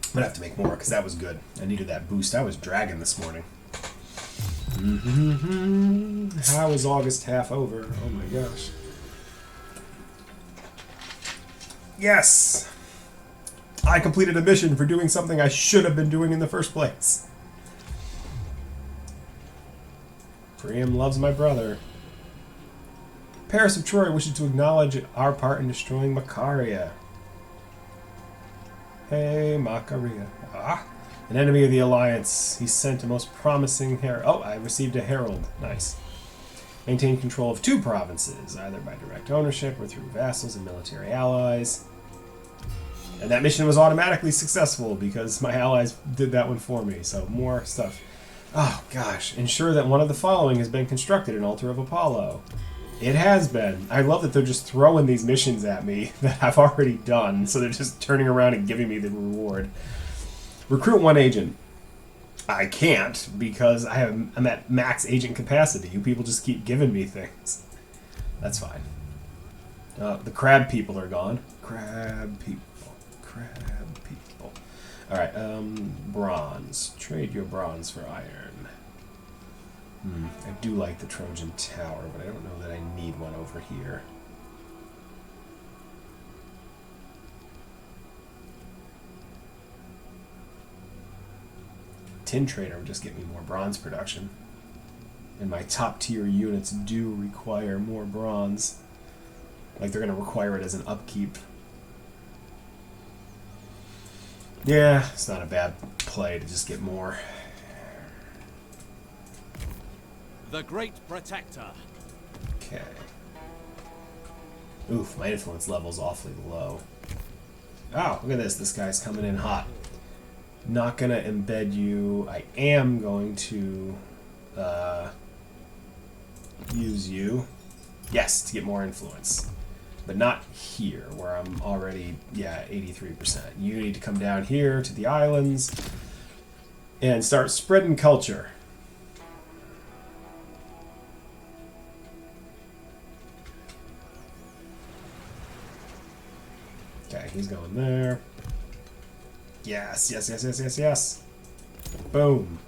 I'm gonna have to make more because that was good. I needed that boost. I was dragging this morning. How is August half over? Oh my gosh. Yes! I completed a mission for doing something I should have been doing in the first place. Priam loves my brother. Paris of Troy wishes to acknowledge our part in destroying Macaria. Hey, Macaria. An enemy of the Alliance. He sent a most promising herald. Oh, I received a herald. Nice. Maintain control of 2 provinces, either by direct ownership or through vassals and military allies. And that mission was automatically successful because my allies did that one for me. So more stuff. Oh, gosh. Ensure that one of the following has been constructed, an altar of Apollo. It has been. I love that they're just throwing these missions at me that I've already done, so they're just turning around and giving me the reward. Recruit 1 agent. I can't because I'm at max agent capacity. You people just keep giving me things. That's fine. The crab people are gone. Crab people. Alright, bronze. Trade your bronze for iron. I do like the Trojan Tower, but I don't know that I need one over here. Tin Trader would just get me more bronze production. And my top tier units do require more bronze. Like they're going to require it as an upkeep. Yeah, it's not a bad play to just get more. The Great Protector. Okay. Oof, my influence level's awfully low. Oh, look at this. This guy's coming in hot. Not gonna embed you. I am going to use you. Yes, to get more influence. But not here, where I'm already, yeah, 83%. You need to come down here to the islands and start spreading culture. Okay, he's going there. Yes, yes, yes, yes, yes, yes. Boom.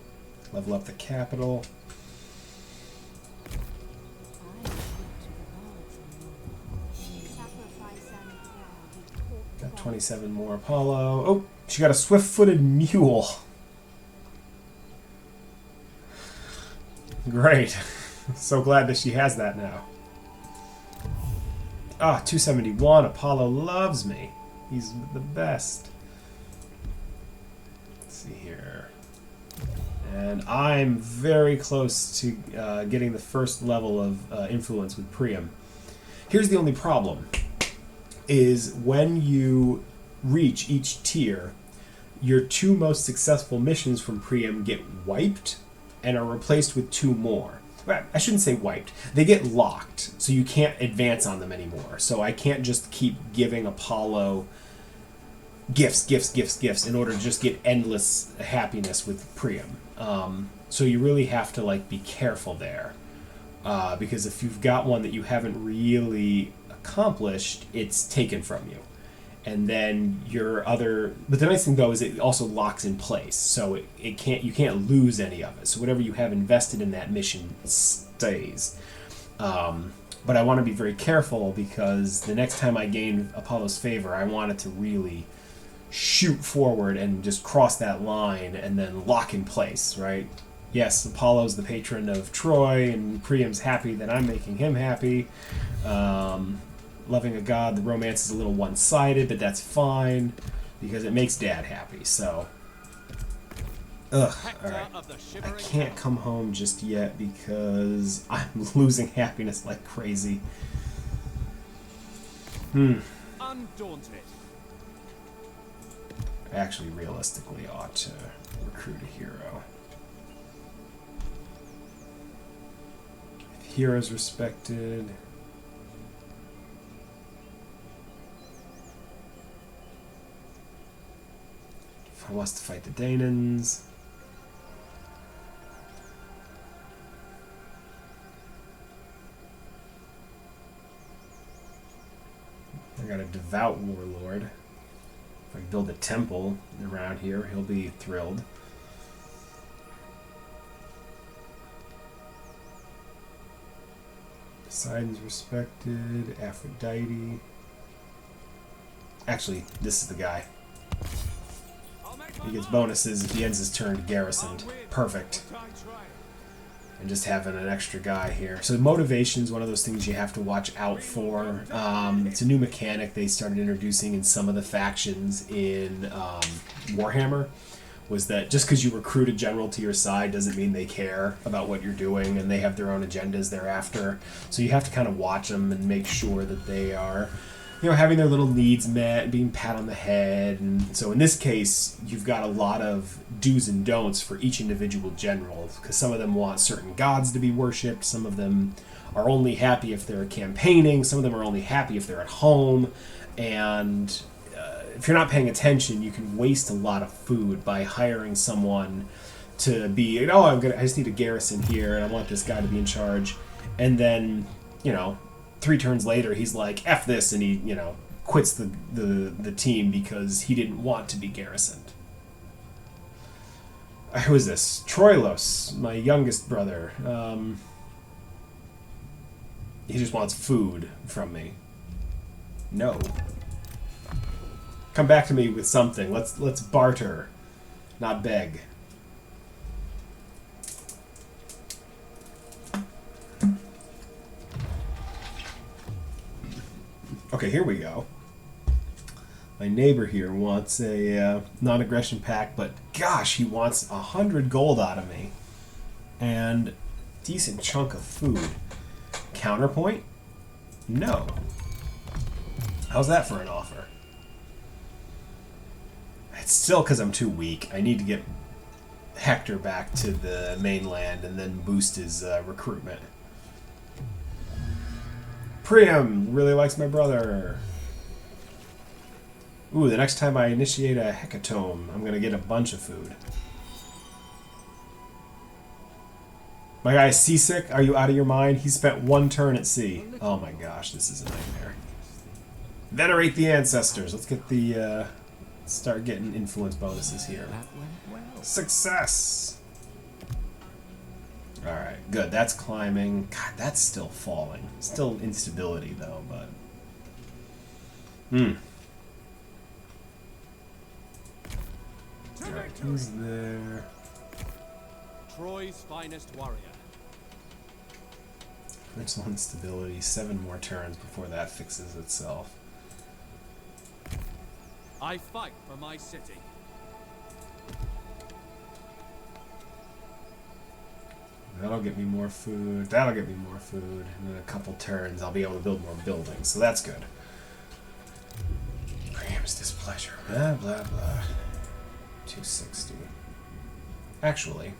Level up the capital. Got 27 more Apollo. Oh, she got a swift-footed mule. Great. So glad that she has that now. Ah, 271. Apollo loves me. He's the best. Let's see here. And I'm very close to getting the first level of influence with Priam. Here's the only problem. Is when you reach each tier, your 2 most successful missions from Priam get wiped and are replaced with 2 more. I shouldn't say wiped. They get locked, so you can't advance on them anymore. So I can't just keep giving Apollo gifts in order to just get endless happiness with Priam. So you really have to be careful there, because if you've got one that you haven't really accomplished, it's taken from you. And then but the nice thing though is it also locks in place, so you can't lose any of it. So whatever you have invested in that mission stays. But I want to be very careful, because the next time I gain Apollo's favor, I want it to really shoot forward and just cross that line and then lock in place, right? Yes, Apollo's the patron of Troy, and Priam's happy that I'm making him happy. Loving a god, the romance is a little one-sided, but that's fine, because it makes Dad happy, so... Ugh, alright. I can't come home just yet, because I'm losing happiness like crazy. Undaunted. I actually realistically ought to recruit a hero. If hero's respected... If I wants to fight the Danans... I got a devout warlord. If I build a temple around here, he'll be thrilled. Poseidon's respected. Aphrodite. Actually, this is the guy. He gets bonuses if he ends his turn garrisoned. Perfect. And just having an extra guy here. So motivation is one of those things you have to watch out for. It's a new mechanic they started introducing in some of the factions in Warhammer. Was that just because you recruit a general to your side doesn't mean they care about what you're doing, and they have their own agendas thereafter. So you have to kind of watch them and make sure that they are, having their little needs met, being pat on the head. And so in this case, you've got a lot of do's and don'ts for each individual general, because some of them want certain gods to be worshipped, some of them are only happy if they're campaigning, some of them are only happy if they're at home, and if you're not paying attention, you can waste a lot of food by hiring someone to be, I just need a garrison here, and I want this guy to be in charge, and then, 3 turns later, he's like, F this, and he, quits the team because he didn't want to be garrisoned. Who is this? Troilos, my youngest brother. He just wants food from me. No. Come back to me with something. Let's barter, not beg. Okay, here we go. My neighbor here wants a non-aggression pact, but gosh, he wants 100 gold out of me. And decent chunk of food. Counterpoint? No. How's that for an offer? It's still because I'm too weak. I need to get Hector back to the mainland and then boost his recruitment. Priam really likes my brother. Ooh, the next time I initiate a hecatomb, I'm gonna get a bunch of food. My guy's seasick? Are you out of your mind? He spent 1 turn at sea. Oh my gosh, this is a nightmare. Venerate the ancestors. Let's get the, start getting influence bonuses here. Success! Alright, good. That's climbing. God, that's still falling. Still instability, though, but... Alright, who's there? Troy's finest warrior. Mental instability. 7 more turns before that fixes itself. I fight for my city. That'll get me more food. That'll get me more food. And in a couple turns, I'll be able to build more buildings. So that's good. Priam's displeasure. Blah, blah, blah. 260. Actually,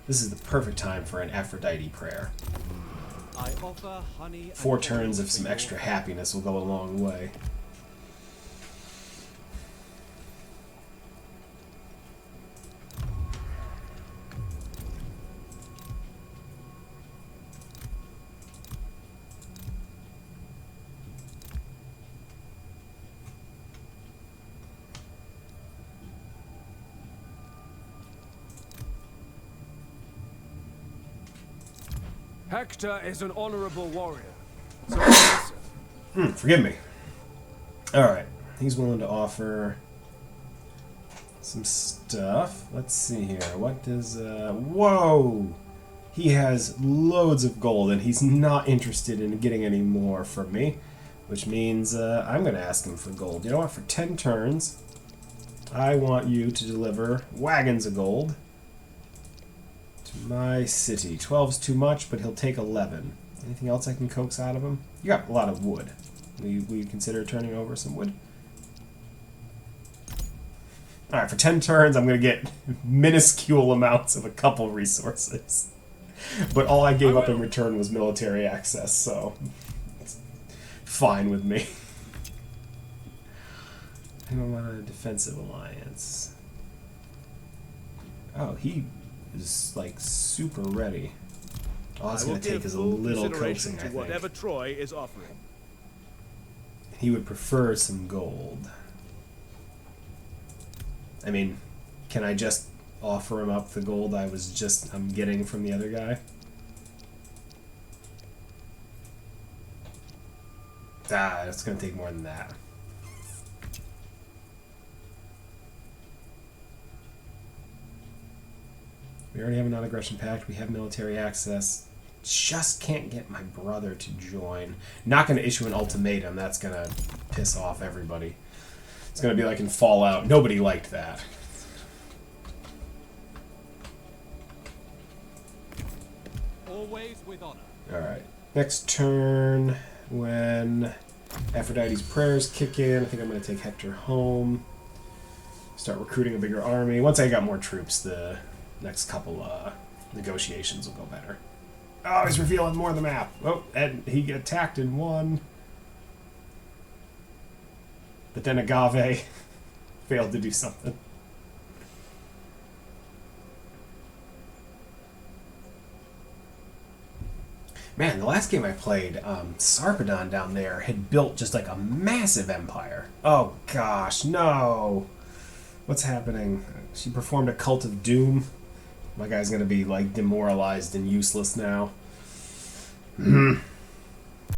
this is the perfect time for an Aphrodite prayer. I offer honey. 4 turns of some extra happiness will go a long way. Hector is an honorable warrior. Forgive me. Alright. He's willing to offer some stuff. Let's see here. What does... Whoa! He has loads of gold, and he's not interested in getting any more from me. Which means I'm going to ask him for gold. You know what? For 10 turns, I want you to deliver wagons of gold to my city. 12's too much, but he'll take 11. Anything else I can coax out of him? You got a lot of wood. We consider turning over some wood? Alright, for 10 turns, I'm going to get minuscule amounts of a couple resources. But all I gave up in return was military access, so it's fine with me. I don't want a defensive alliance. Oh, he is like super ready. All it's going to take is a little coaxing, I think. Whatever Troy is offering. He would prefer some gold. I mean, can I just offer him up the gold I'm getting from the other guy? Ah, it's going to take more than that. We already have a non-aggression pact. We have military access. Just can't get my brother to join. Not going to issue an ultimatum. That's going to piss off everybody. It's going to be like in Fallout. Nobody liked that. Always with honor. Alright. Next turn, when Aphrodite's prayers kick in, I think I'm going to take Hector home. Start recruiting a bigger army. Once I got more troops, the next couple negotiations will go better. Oh, he's revealing more of the map. Oh, and he attacked in 1. But then Agave failed to do something. Man, the last game I played, Sarpedon down there had built just like a massive empire. Oh gosh, no! What's happening? She performed a cult of doom. My guy's gonna be like demoralized and useless now.